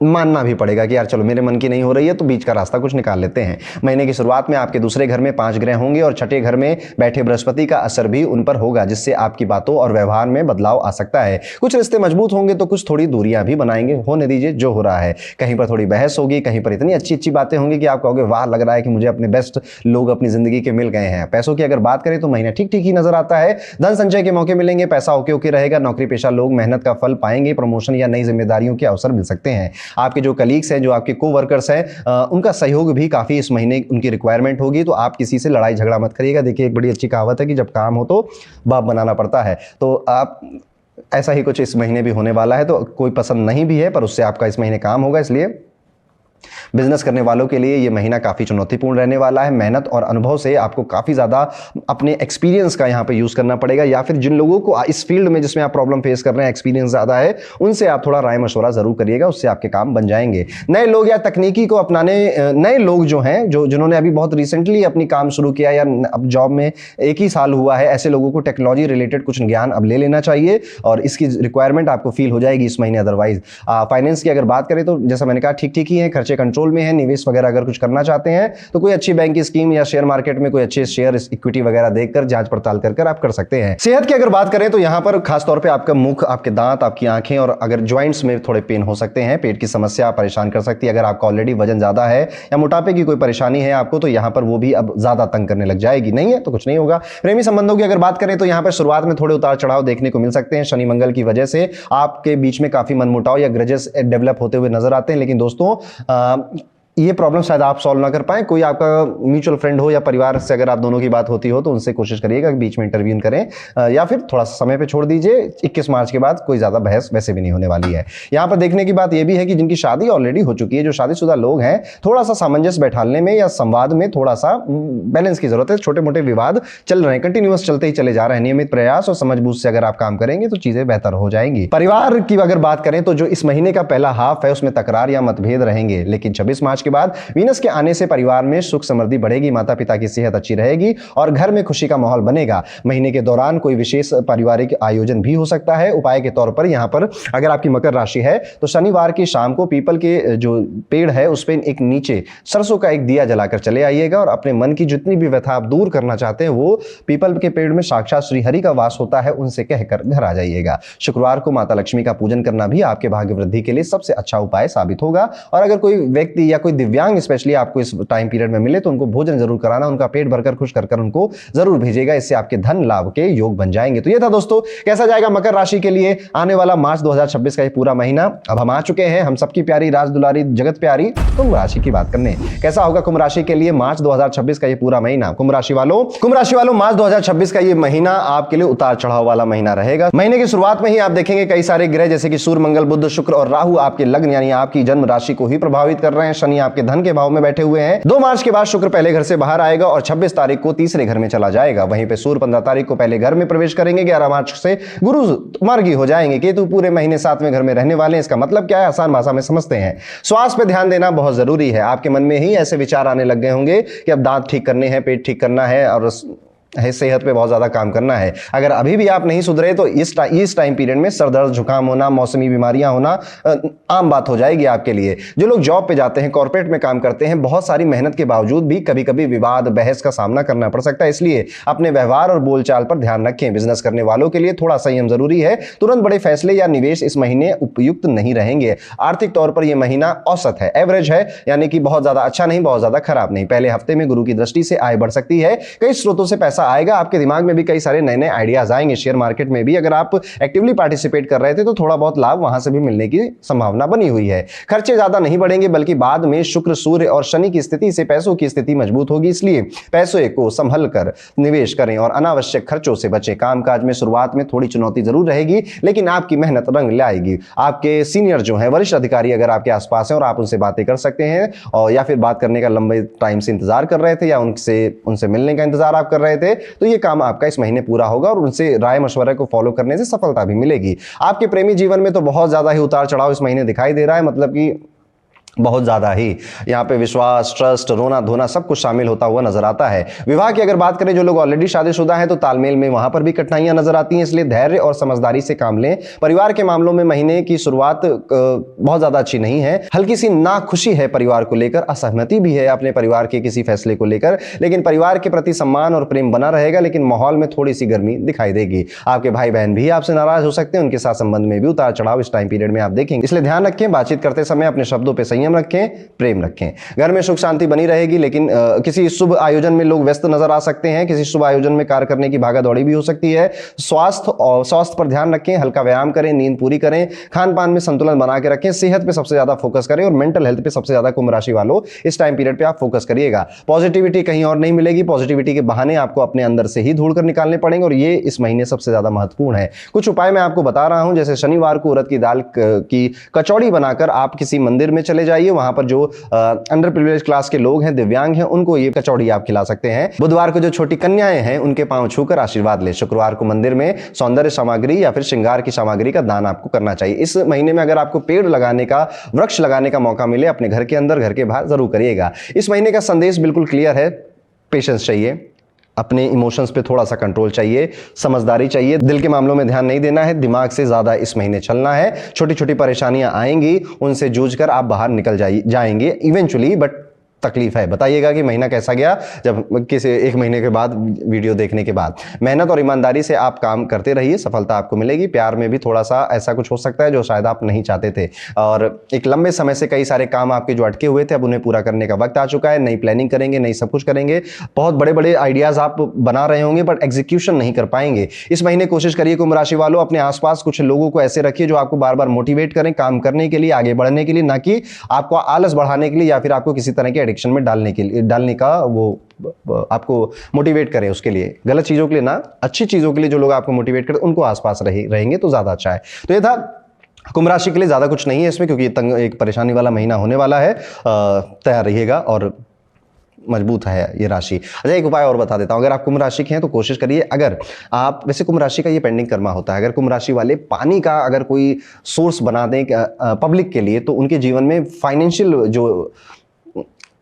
[SPEAKER 1] मानना भी पड़ेगा कि यार चलो मेरे मन की नहीं हो रही है तो बीच का रास्ता कुछ निकाल लेते हैं। महीने की शुरुआत में आपके दूसरे घर में 5 ग्रह होंगे और छठे घर में बैठे बृहस्पति का असर भी उन पर होगा, जिससे आपकी बातों और व्यवहार में बदलाव आ सकता है। कुछ रिश्ते मजबूत होंगे तो कुछ थोड़ी दूरियां भी बनाएंगे, होने दीजिए जो हो रहा है। कहीं पर थोड़ी बहस होगी, कहीं पर इतनी अच्छी अच्छी बातें होंगी कि आप कहोगे वाह, लग रहा है कि मुझे अपने बेस्ट लोग अपनी जिंदगी के मिल गए हैं। पैसों की अगर बात करें तो महीना ठीक ठीक ही नजर आता है। धन संचय के मौके मिलेंगे, पैसा ओके ओके रहेगा। नौकरी पेशा लोग मेहनत का फल पाएंगे, प्रमोशन या नई जिम्मेदारियों के अवसर मिल सकते हैं। आपके जो कलीग्स हैं, जो आपके को वर्कर्स हैं, उनका सहयोग भी काफी इस महीने उनकी रिक्वायरमेंट होगी, तो आप किसी से लड़ाई झगड़ा मत करिएगा। देखिए एक बड़ी अच्छी कहावत है कि जब काम हो तो बाप बनाना पड़ता है, तो आप ऐसा ही कुछ इस महीने भी होने वाला है। तो कोई पसंद नहीं भी है पर उससे आपका इस महीने काम होगा, इसलिए बिजनेस करने वालों के लिए यह महीना काफी चुनौतीपूर्ण रहने वाला है। मेहनत और अनुभव से आपको काफी ज्यादा अपने एक्सपीरियंस का यहां पे यूज करना पड़ेगा, या फिर जिन लोगों को इस फील्ड में जिसमें आप प्रॉब्लम फेस कर रहे हैं एक्सपीरियंस ज्यादा है, उनसे आप थोड़ा राय मशवरा जरूर करिएगा, उससे आपके काम बन जाएंगे। नए लोग या तकनीकी को अपनाने, नए लोग जो हैं, जिन्होंने अभी बहुत रिसेंटली अपनी काम शुरू किया या अब जॉब में 1 ही साल हुआ है, ऐसे लोगों को टेक्नोलॉजी रिलेटेड कुछ ज्ञान अब ले लेना चाहिए और इसकी रिक्वायरमेंट आपको फील हो जाएगी इस महीने। अदरवाइज फाइनेंस की अगर बात करें तो जैसा मैंने कहा ठीक ठीक ही है, खर्चे कंट्रोल में है। निवेश वगैरह अगर कुछ करना चाहते हैं तो कोई अच्छी बैंक की स्कीम या शेयर मार्केट में कोई अच्छे शेयर इक्विटी वगैरह देखकर जांच पड़ताल कर आप कर सकते हैं। सेहत की अगर बात करें तो यहां पर खास तौर पे आपका मुख, आपके दांत, आपकी आंखें और अगर जॉइंट्स में थोड़े पेन हो सकते हैं। पेट की समस्या परेशान कर सकती है। अगर आपका ऑलरेडी वजन ज्यादा है या मोटापे की कोई परेशानी है आपको, तो यहां पर वो भी अब ज्यादा तंग करने लग जाएगी। नहीं है तो कुछ नहीं होगा। प्रेमी संबंधों की अगर बात करें तो यहां पर शुरुआत में थोड़े उतार चढ़ाव देखने को मिल सकते हैं। शनि मंगल की वजह से आपके बीच में काफी मनमुटाव या ग्रजेस डेवलप होते हुए नजर आते हैं, लेकिन दोस्तों ये प्रॉब्लम शायद आप सॉल्व ना कर पाए, कोई आपका म्यूचुअल फ्रेंड हो या परिवार से अगर आप दोनों की बात होती हो तो उनसे कोशिश करिएगा कि बीच में इंटरव्यून करें, या फिर थोड़ा सा समय पे छोड़ दीजिए। 21 मार्च के बाद कोई ज़्यादा बहस वैसे भी नहीं होने वाली है। यहाँ पर देखने की बात यह भी है कि जिनकी शादी ऑलरेडी हो चुकी है, जो शादीशुदा लोग हैं, थोड़ा सा सामंजस्य बैठाने में या संवाद में थोड़ा सा बैलेंस की जरूरत है। छोटे मोटे विवाद चल रहे हैं, कंटिन्यूअस चलते ही चले जा रहे हैं। नियमित प्रयास और समझबूझ से अगर आप काम करेंगे तो चीजें बेहतर हो जाएंगी। परिवार की अगर बात करें तो जो इस महीने का पहला हाफ है उसमें तकरार या मतभेद रहेंगे, लेकिन 26 मार्च के बाद वीनस के आने से परिवार में सुख समृद्धि बढ़ेगी, माता पिता की सेहत अच्छी रहेगी और घर में खुशी का माहौल बनेगा। महीने के दौरान कोई विशेष पारिवारिक आयोजन भी हो सकता है। उपाय के तौर पर यहां पर अगर आपकी मकर राशि है तो शनिवार की शाम को पीपल के जो पेड़ है उस पर एक नीचे सरसों का एक दिया जलाकर चले आइएगा और अपने मन की जितनी भी व्यथा आप दूर करना चाहते हैं वो पीपल के पेड़ में साक्षात श्री हरि का वास होता है, उनसे कहकर घर आ जाइएगा। शुक्रवार को माता लक्ष्मी का पूजन करना भी आपके भाग्य वृद्धि के लिए सबसे अच्छा उपाय साबित होगा। और अगर कोई व्यक्ति या कोई दिव्यांग स्पेशली आपको इस टाइम पीरियड में मिले तो उनको भोजन जरूर कराना, उनका पेट भरकर खुश कर उनको जरूर भेजिएगा, इससे आपके धन लाभ के योग बन जाएंगे। तो ये था दोस्तों कैसा जाएगा मकर राशि के लिए आने वाला मार्च 2026 का ये पूरा महीना। अब हम आ चुके हैं हम सबकी प्यारी राज दुलारी जगत प्यारी कुंभ राशि की बात करने। कैसा होगा कुंभ राशि के लिए मार्च 2026 का ये पूरा महीना। कुंभ राशि वालों मार्च 2026 का ये महीना आपके लिए उतार चढ़ाव वाला महीना रहेगा। महीने की शुरुआत में ही आप देखेंगे कई सारे ग्रह जैसे कि सूर्य, मंगल, बुध, शुक्र और राहु आपके लग्न यानी आपकी जन्म राशि को ही प्रभावित कर रहे हैं। शनि आपके धन के भाव में बैठे हुए हैं। 2 मार्च के बाद शुक्र पहले घर से बाहर आएगा और 26 तारीख को तीसरे घर में चला जाएगा। वहीं पे सूर्य 15 तारीख को पहले घर में प्रवेश करेंगे। 11 मार्च से गुरु मार्गी हो जाएंगे। केतु पूरे महीने 7वें घर में रहने वाले हैं। इसका मतलब क्या है, आसान भाषा में समझते हैं। स्वास्थ्य पे ध्यान देना बहुत जरूरी है। आपके मन में ही ऐसे विचार आने लग गए होंगे कि अब दांत ठीक करने हैं, पेट ठीक करना है और सेहत पे बहुत ज्यादा काम करना है। अगर अभी भी आप नहीं सुधरे तो इस टाइम पीरियड में सर दर्द, जुकाम होना, मौसमी बीमारियां होना आम बात हो जाएगी आपके लिए। जो लोग जॉब पे जाते हैं, कॉर्पोरेट में काम करते हैं, बहुत सारी मेहनत के बावजूद भी कभी कभी विवाद, बहस का सामना करना पड़ सकता है। इसलिए अपने व्यवहार और बोलचाल पर ध्यान रखें। बिजनेस करने वालों के लिए थोड़ा संयम जरूरी है। तुरंत बड़े फैसले या निवेश इस महीने उपयुक्त नहीं रहेंगे। आर्थिक तौर पर यह महीना औसत है, एवरेज है, यानी कि बहुत ज्यादा अच्छा नहीं, बहुत ज्यादा खराब नहीं। पहले हफ्ते में गुरु की दृष्टि से आय बढ़ सकती है। कई स्रोतों से पैसा आएगा। आपके दिमाग में भी कई सारे नए नए आइडियाज आएंगे। शेयर मार्केट में भी अगर आप एक्टिवली पार्टिसिपेट कर रहे थे तो थोड़ा बहुत लाभ वहां से भी मिलने की संभावना बनी हुई है। खर्चे ज्यादा नहीं बढ़ेंगे, बल्कि बाद में शुक्र, सूर्य और शनि की स्थिति से पैसों की स्थिति मजबूत होगी। इसलिए पैसों को संभल कर निवेश करें और अनावश्यक खर्चों से बचें। कामकाज में शुरुआत में थोड़ी चुनौती जरूर रहेगी, लेकिन आपकी मेहनत रंग लाएगी। आपके सीनियर जो है, वरिष्ठ अधिकारी अगर आपके आसपास हैं और आप उनसे बातें कर सकते हैं और या फिर बात करने का लंबे टाइम से इंतजार कर रहे थे या उनसे मिलने का इंतजार आप कर रहे थे, तो ये काम आपका इस महीने पूरा होगा और उनसे राय मशवरे को फॉलो करने से सफलता भी मिलेगी। आपके प्रेमी जीवन में तो बहुत ज्यादा ही उतार चढ़ाव इस महीने दिखाई दे रहा है, मतलब कि बहुत ज्यादा ही यहाँ पे विश्वास, ट्रस्ट, रोना धोना सब कुछ शामिल होता हुआ नजर आता है। विवाह की अगर बात करें, जो लोग ऑलरेडी शादीशुदा हैं तो तालमेल में वहां पर भी कठिनाइयां नजर आती हैं, इसलिए धैर्य और समझदारी से काम लें। परिवार के मामलों में महीने की शुरुआत बहुत ज्यादा अच्छी नहीं है। हल्की सी नाखुशी है परिवार को लेकर, असहमति भी है अपने परिवार के किसी फैसले को लेकर, लेकिन परिवार के प्रति सम्मान और प्रेम बना रहेगा। लेकिन माहौल में थोड़ी सी गर्मी दिखाई देगी। आपके भाई बहन भी आपसे नाराज हो सकते हैं, उनके साथ संबंध में भी उतार चढ़ाव इस टाइम पीरियड में आप देखेंगे। इसलिए ध्यान रखें, बातचीत करते समय अपने शब्दों पर संयम रखें, प्रेम रखें। घर में सुख शांति बनी रहेगी, लेकिन किसी शुभ आयोजन में लोग व्यस्त नजर आ सकते हैं। किसी शुभ आयोजन में कार्य करने की भागा दौड़ी भी हो सकती है। स्वास्थ्य पर ध्यान रखें, हल्का व्यायाम करें, नींद पूरी करें, खान पान में संतुलन बना के रखें, सेहत पे सबसे ज्यादा फोकस करें और मेंटल हेल्थ पे सबसे ज्यादा कुंभ राशि वालों इस टाइम पीरियड पे आप फोकस करिएगा। पॉजिटिविटी कहीं और नहीं मिलेगी। पॉजिटिविटी के बहाने आपको अपने अंदर से ही ढूंढ कर निकालने पड़ेंगे और ये इस महीने सबसे ज्यादा महत्वपूर्ण है। कुछ उपाय मैं आपको बता रहा हूं, जैसे शनिवार को उड़द की दाल की कचौड़ी बनाकर आप किसी मंदिर में चले जाइए। वहां पर जो अंडर प्रिविलेज क्लास के लोग हैं, दिव्यांग हैं, उनको ये कचौड़ी आप खिला सकते हैं। बुधवार को जो छोटी कन्याएं हैं उनके पांव छूकर आशीर्वाद ले। शुक्रवार को मंदिर में सौंदर्य सामग्री या फिर श्रृंगार की सामग्री का दान आपको करना चाहिए। इस महीने में अगर आपको पेड़ लगाने का, वृक्ष लगाने का मौका मिले, अपने घर के अंदर, घर के बाहर जरूर करिएगा। इस महीने का संदेश बिल्कुल क्लियर है। पेशेंस चाहिए, अपने इमोशंस पे थोड़ा सा कंट्रोल चाहिए, समझदारी चाहिए, दिल के मामलों में ध्यान नहीं देना है, दिमाग से ज्यादा इस महीने चलना है। छोटी छोटी परेशानियां आएंगी, उनसे जूझकर आप बाहर निकल जाएंगे इवेंचुअली, बट तकलीफ है? बताइएगा कि महीना कैसा गया जब किसी एक महीने के बाद वीडियो देखने के बाद। मेहनत और ईमानदारी से आप काम करते रहिए, सफलता आपको मिलेगी। प्यार में भी थोड़ा सा ऐसा कुछ हो सकता है जो शायद आप नहीं चाहते थे, और एक लंबे समय से कई सारे काम आपके जो अटके हुए थे अब उन्हें पूरा करने का वक्त आ चुका है। नई प्लानिंग करेंगे, नई सब कुछ करेंगे। बहुत बड़े बड़े आइडियाज आप बना रहे होंगे बट एग्जीक्यूशन नहीं कर पाएंगे। इस महीने कोशिश करिए कुंभ राशि वालों, अपने आसपास कुछ लोगों को ऐसे रखिए जो आपको बार बार मोटिवेट करें काम करने के लिए, आगे बढ़ने के लिए, ना कि आपको आलस बढ़ाने के लिए या फिर आपको किसी तरह के एडिक्शन में डालने का वो आपको मोटिवेट करें। उसके लिए गलत चीजों के लिए ना, अच्छी चीजों के लिए जो लोग आपको मोटिवेट करें उनको आसपास रहेंगे तो ज्यादा अच्छा है। तो ये था कुंभ राशि के लिए, ज्यादा कुछ नहीं है इसमें क्योंकि एक परेशानी वाला महीना होने वाला है। तैयार रहिएगा और मजबूत है ये राशि। अच्छा, एक उपाय और बता देता हूं। अगर आप कुंभ राशि के हैं तो कोशिश करिए, अगर आप वैसे कुंभ राशि का ये पेंडिंग कर्मा होता है, अगर कुंभ राशि वाले पानी का अगर कोई सोर्स बना दें पब्लिक के लिए तो उनके जीवन में फाइनेंशियल जो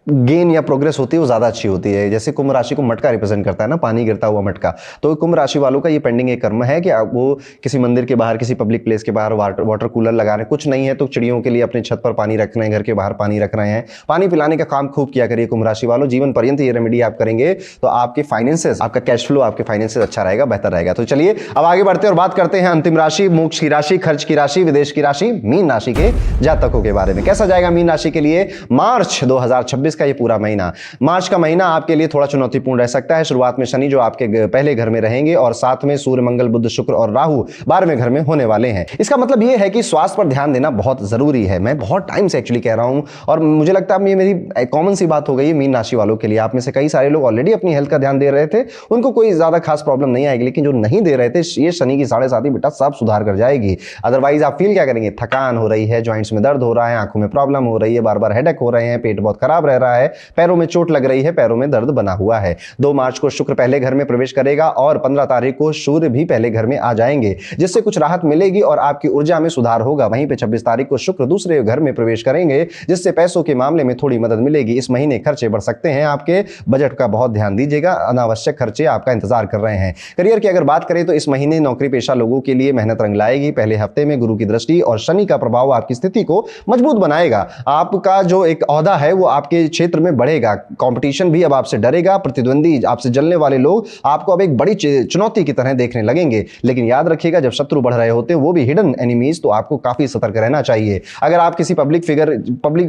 [SPEAKER 1] गेन या प्रोग्रेस होती है वो ज्यादा अच्छी होती है। जैसे कुंभ राशि को मटका रिप्रेजेंट करता है ना, पानी गिरता हुआ मटका, तो कुंभ राशि वालों का ये पेंडिंग एक कर्म है कि वो किसी मंदिर के बाहर, किसी पब्लिक प्लेस के बाहर वाटर कूलर लगा रहे हैं, कुछ नहीं है तो चिड़ियों के लिए अपने छत पर पानी रख रहे हैं, घर के बाहर पानी रख रहे हैं। पानी पिलाने का काम खूब किया करिए कुंभ राशि वालों। जीवन पर्यंत ये रेमेडी आप करेंगे तो आपके फाइनेंसेस, आपका कैश फ्लो, आपके फाइनेंसेस अच्छा रहेगा, बेहतर रहेगा। तो चलिए अब आगे बढ़ते हैं और बात करते हैं अंतिम राशि, मोक्ष की राशि, खर्च की राशि, विदेश की राशि, मीन राशि के जातकों के बारे में। कैसा जाएगा मीन राशि के लिए मार्च 2026 का ये पूरा महीना? मार्च का महीना आपके लिए थोड़ा चुनौतीपूर्ण रह सकता है। शुरुआत में शनि जो आपके पहले घर में रहेंगे और साथ में सूर्य, मंगल, बुध, शुक्र और राहु 12वें घर में होने वाले हैं। इसका मतलब यह है कि स्वास्थ्य पर ध्यान देना बहुत जरूरी है। मैं बहुत टाइम से एक्चुअली कह रहा हूं और मुझे लगता है ये मेरी कॉमन सी बात हो गई है मीन राशि वालों के लिए। आप में से कई सारे लोग ऑलरेडी अपनी हेल्थ का ध्यान दे रहे थे, उनको कोई ज्यादा खास प्रॉब्लम नहीं आएगी, लेकिन जो नहीं दे रहे थे, ये शनि की 7.5 बेटा सब सुधार कर जाएगी। अदरवाइज आप फील क्या करेंगे? थकान हो रही है, ज्वाइंट्स में दर्द हो रहा है, आंखों में प्रॉब्लम हो रही है, बार बार हेडेक हो रहे हैं, पेट बहुत खराब रह रहा है, पैरों में चोट लग रही है, पैरों में दर्द बना हुआ है। 2 मार्च को शुक्र पहले घर में प्रवेश करेगा और 15 तारीख को सूर्य भी पहले घर में आ जाएंगे, जिससे कुछ राहत मिलेगी और आपकी ऊर्जा में सुधार होगा। वहीं पे 26 तारीख को शुक्र दूसरे घर में प्रवेश करेंगे, जिससे पैसों के मामले में थोड़ी मदद मिलेगी। इस महीने खर्चे बढ़ सकते हैं आपके, बजट का बहुत ध्यान दीजिएगा, अनावश्यक खर्चे आपका इंतजार कर रहे हैं। करियर की अगर बात करें तो इस महीने नौकरी पेशा लोगों के लिए मेहनत रंग लाएगी। पहले हफ्ते में गुरु की दृष्टि और शनि का प्रभाव आपकी स्थिति को मजबूत बनाएगा। आपका जो एक ओहदा है वो आपके क्षेत्र में बढ़ेगा, कंपटीशन भी अब आपसे डरेगा, प्रतिद्वंदी, आपसे जलने वाले लोग आपको अब एक बड़ी चुनौती की तरह देखने लगेंगे। लेकिन याद रखिएगा जब शत्रु बढ़ रहे होते हैं वो भी हिडन एनिमीज, तो आपको काफी सतर्क रहना चाहिए। अगर आप किसी पब्लिक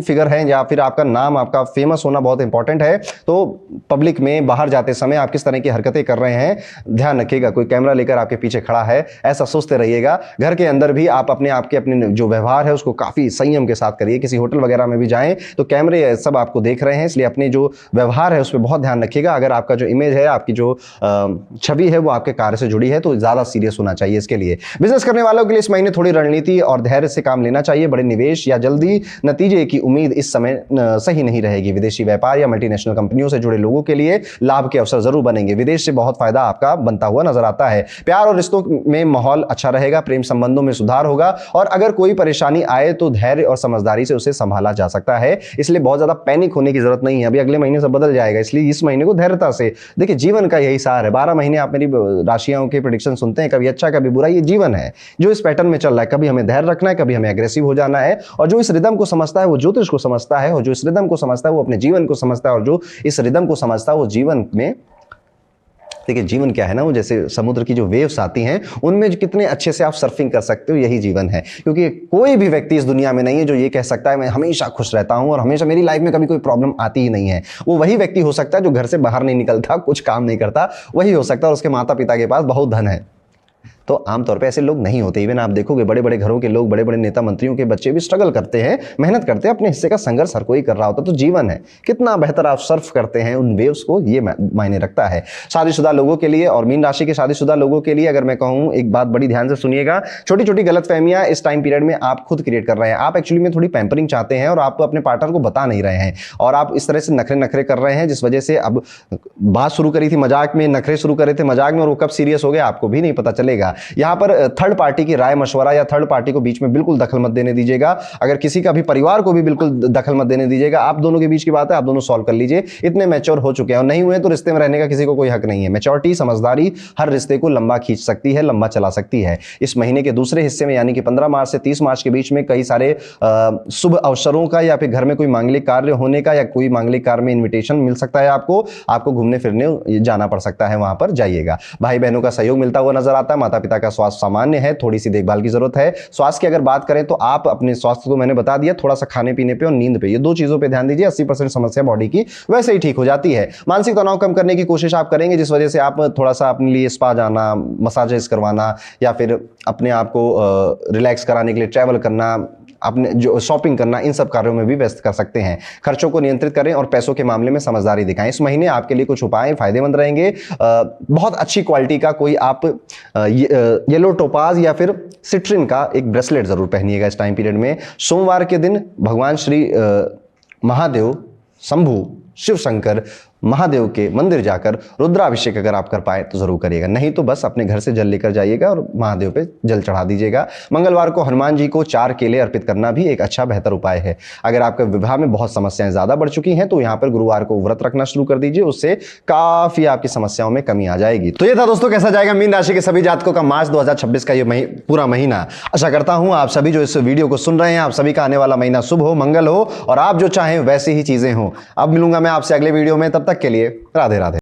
[SPEAKER 1] फिगर हैं या फिर आपका नाम, आपका फेमस होना बहुत इंपॉर्टेंट है, तो पब्लिक में बाहर जाते समय आप किस तरह की हरकतें कर रहे हैं ध्यान रखिएगा। कोई कैमरा लेकर आपके पीछे खड़ा है ऐसा सोचते रहिएगा। घर के अंदर भी आप अपने जो व्यवहार है उसको काफी संयम के साथ करिए। किसी होटल वगैरह में भी जाएं तो कैमरे सब आपको देख रहे हैं, इसलिए अपने जो व्यवहार है उस पर बहुत ध्यान रखिएगा। अगर आपका जो इमेज है, आपकी जो छवि है वो आपके कार्य से जुड़ी है तो ज्यादा सीरियस होना चाहिए इसके लिए। बिजनेस करने वालों के लिए इस महीने थोड़ी रणनीति और धैर्य से काम लेना चाहिए। बड़े निवेश या जल्दी नतीजे की उम्मीद इस समय सही नहीं रहेगी। विदेशी व्यापार या मल्टीनेशनल कंपनियों से जुड़े लोगों के लिए लाभ के अवसर जरूर बनेंगे। विदेश से बहुत फायदा आपका बनता हुआ नजर आता है। प्यार और रिश्तों में माहौल अच्छा रहेगा, प्रेम संबंधों में सुधार होगा और अगर कोई परेशानी आए तो धैर्य और समझदारी से उसे संभाला जा सकता है। इसलिए बहुत ज्यादा पैनिक होने की जरूरत नहीं है। अभी अगले महीने से बदल जाएगा, इसलिए इस महीने को धैर्यता से देखिए। जीवन का यही सार है। 12 महीने आप मेरी राशियों के प्रेडिक्शन सुनते हैं, कभी अच्छा कभी बुरा, ये जीवन है जो इस पैटर्न में चल रहा है। कभी हमें धैर्य रखना है, कभी हमें एग्रेसिव हो जाना है। और जो इस रिदम को समझता है वो ज्योतिष को समझता है, और जो इस रिदम को समझता है वो अपने जीवन को समझता है, और जो इस रिदम को समझता है वो जीवन में, देखिए जीवन क्या है ना, वो जैसे समुद्र की जो वेव्स आती हैं उनमें कितने अच्छे से आप सर्फिंग कर सकते हो, यही जीवन है। क्योंकि कोई भी व्यक्ति इस दुनिया में नहीं है जो ये कह सकता है मैं हमेशा खुश रहता हूं और हमेशा मेरी लाइफ में कभी कोई प्रॉब्लम आती ही नहीं है। वो वही व्यक्ति हो सकता है जो घर से बाहर नहीं निकलता, कुछ काम नहीं करता, वही हो सकता है और उसके माता पिता के पास बहुत धन है। तो आमतौर पे ऐसे लोग नहीं होते। इवन आप देखोगे बड़े बड़े घरों के लोग, बड़े बड़े नेता मंत्रियों के बच्चे भी स्ट्रगल करते हैं, मेहनत करते हैं, अपने हिस्से का संघर्ष हर कोई कर रहा होता है। तो जीवन है, कितना बेहतर आप सर्फ करते हैं उन वेव्स को, ये मायने रखता है। शादीशुदा लोगों के लिए और मीन राशि के शादीशुदा लोगों के लिए अगर मैं कहूँ, एक बात बड़ी ध्यान से सुनिएगा। छोटी छोटी गलतफहमियां इस टाइम पीरियड में आप खुद क्रिएट कर रहे हैं। आप एक्चुअली में थोड़ी पैम्परिंग चाहते हैं और आप अपने पार्टनर को बता नहीं रहे हैं, और आप इस तरह से नखरे कर रहे हैं, जिस वजह से अब बात शुरू करी थी मजाक में, नखरे शुरू करे थे मजाक में, और वो कब सीरियस हो गया आपको भी नहीं पता चलेगा। यहां पर थर्ड पार्टी की राय मशवरा या थर्ड पार्टी को बीच में बिल्कुल दखल मत देने दीजिएगा। अगर किसी का भी परिवार को भी बिल्कुल दखल मत देने दीजिएगा। आप दोनों के बीच की बात है, आप दोनों सॉल्व कर लीजिए। इतने मैच्योर हो चुके हैं, और नहीं हुए तो रिश्ते में रहने का किसी को कोई हक नहीं है। मैच्योरिटी, समझदारी हर रिश्ते को लंबा खींच सकती है, लंबा चला सकती है। इस महीने के दूसरे हिस्से में यानी कि 15 मार्च से 30 मार्च के बीच में कई सारे शुभ अवसरों का या फिर घर में कोई मांगलिक कार्य होने का या कोई मांगलिक कार्य में इन्विटेशन मिल सकता है। आपको घूमने फिरने जाना पड़ सकता है, वहां पर जाइएगा। भाई बहनों का सहयोग मिलता हुआ नजर आता है। माता पिता का स्वास्थ्य सामान्य है, थोड़ी सी देखभाल की जरूरत है। स्वास्थ्य की अगर बात करें तो आप अपने स्वास्थ्य को मैंने बता दिया, थोड़ा सा खाने पीने पे और नींद पे, ये दो चीजों पे ध्यान दीजिए। 80% समस्या बॉडी की वैसे ही ठीक हो जाती है। मानसिक तनाव कम करने की कोशिश आप करेंगे, जिस वजह से आप थोड़ा सा अपने लिए स्पा जाना, मसाजेस करवाना या फिर अपने आप को रिलैक्स कराने के लिए ट्रैवल करना, अपने जो शॉपिंग करना, इन सब कार्यों में भी व्यस्त कर सकते हैं। खर्चों को नियंत्रित करें और पैसों के मामले में समझदारी दिखाएं। इस महीने आपके लिए कुछ उपाय फायदेमंद रहेंगे। बहुत अच्छी क्वालिटी का कोई आप येलो टोपाज या फिर सिट्रिन का एक ब्रेसलेट जरूर पहनिएगा इस टाइम पीरियड में। सोमवार के दिन भगवान श्री महादेव, शंभु, शिव शंकर महादेव के मंदिर जाकर रुद्राभिषेक अगर आप कर पाए तो जरूर करिएगा। नहीं तो बस अपने घर से जल लेकर जाइएगा और महादेव पे जल चढ़ा दीजिएगा। मंगलवार को हनुमान जी को 4 केले अर्पित करना भी एक अच्छा बेहतर उपाय है। अगर आपके विवाह में बहुत समस्याएं ज्यादा बढ़ चुकी हैं तो यहाँ पर गुरुवार को व्रत रखना शुरू कर दीजिए, उससे काफी आपकी समस्याओं में कमी आ जाएगी। तो ये था दोस्तों कैसा जाएगा मीन राशि के सभी जातकों का मार्च 2026 का ये पूरा महीना। आशा करता हूं आप सभी जो इस वीडियो को सुन रहे हैं, आप सभी का आने वाला महीना शुभ हो, मंगल हो और आप जो चाहें वैसी ही चीजें हो। अब मिलूंगा मैं आपसे अगले वीडियो में, तब तक के लिए राधे राधे।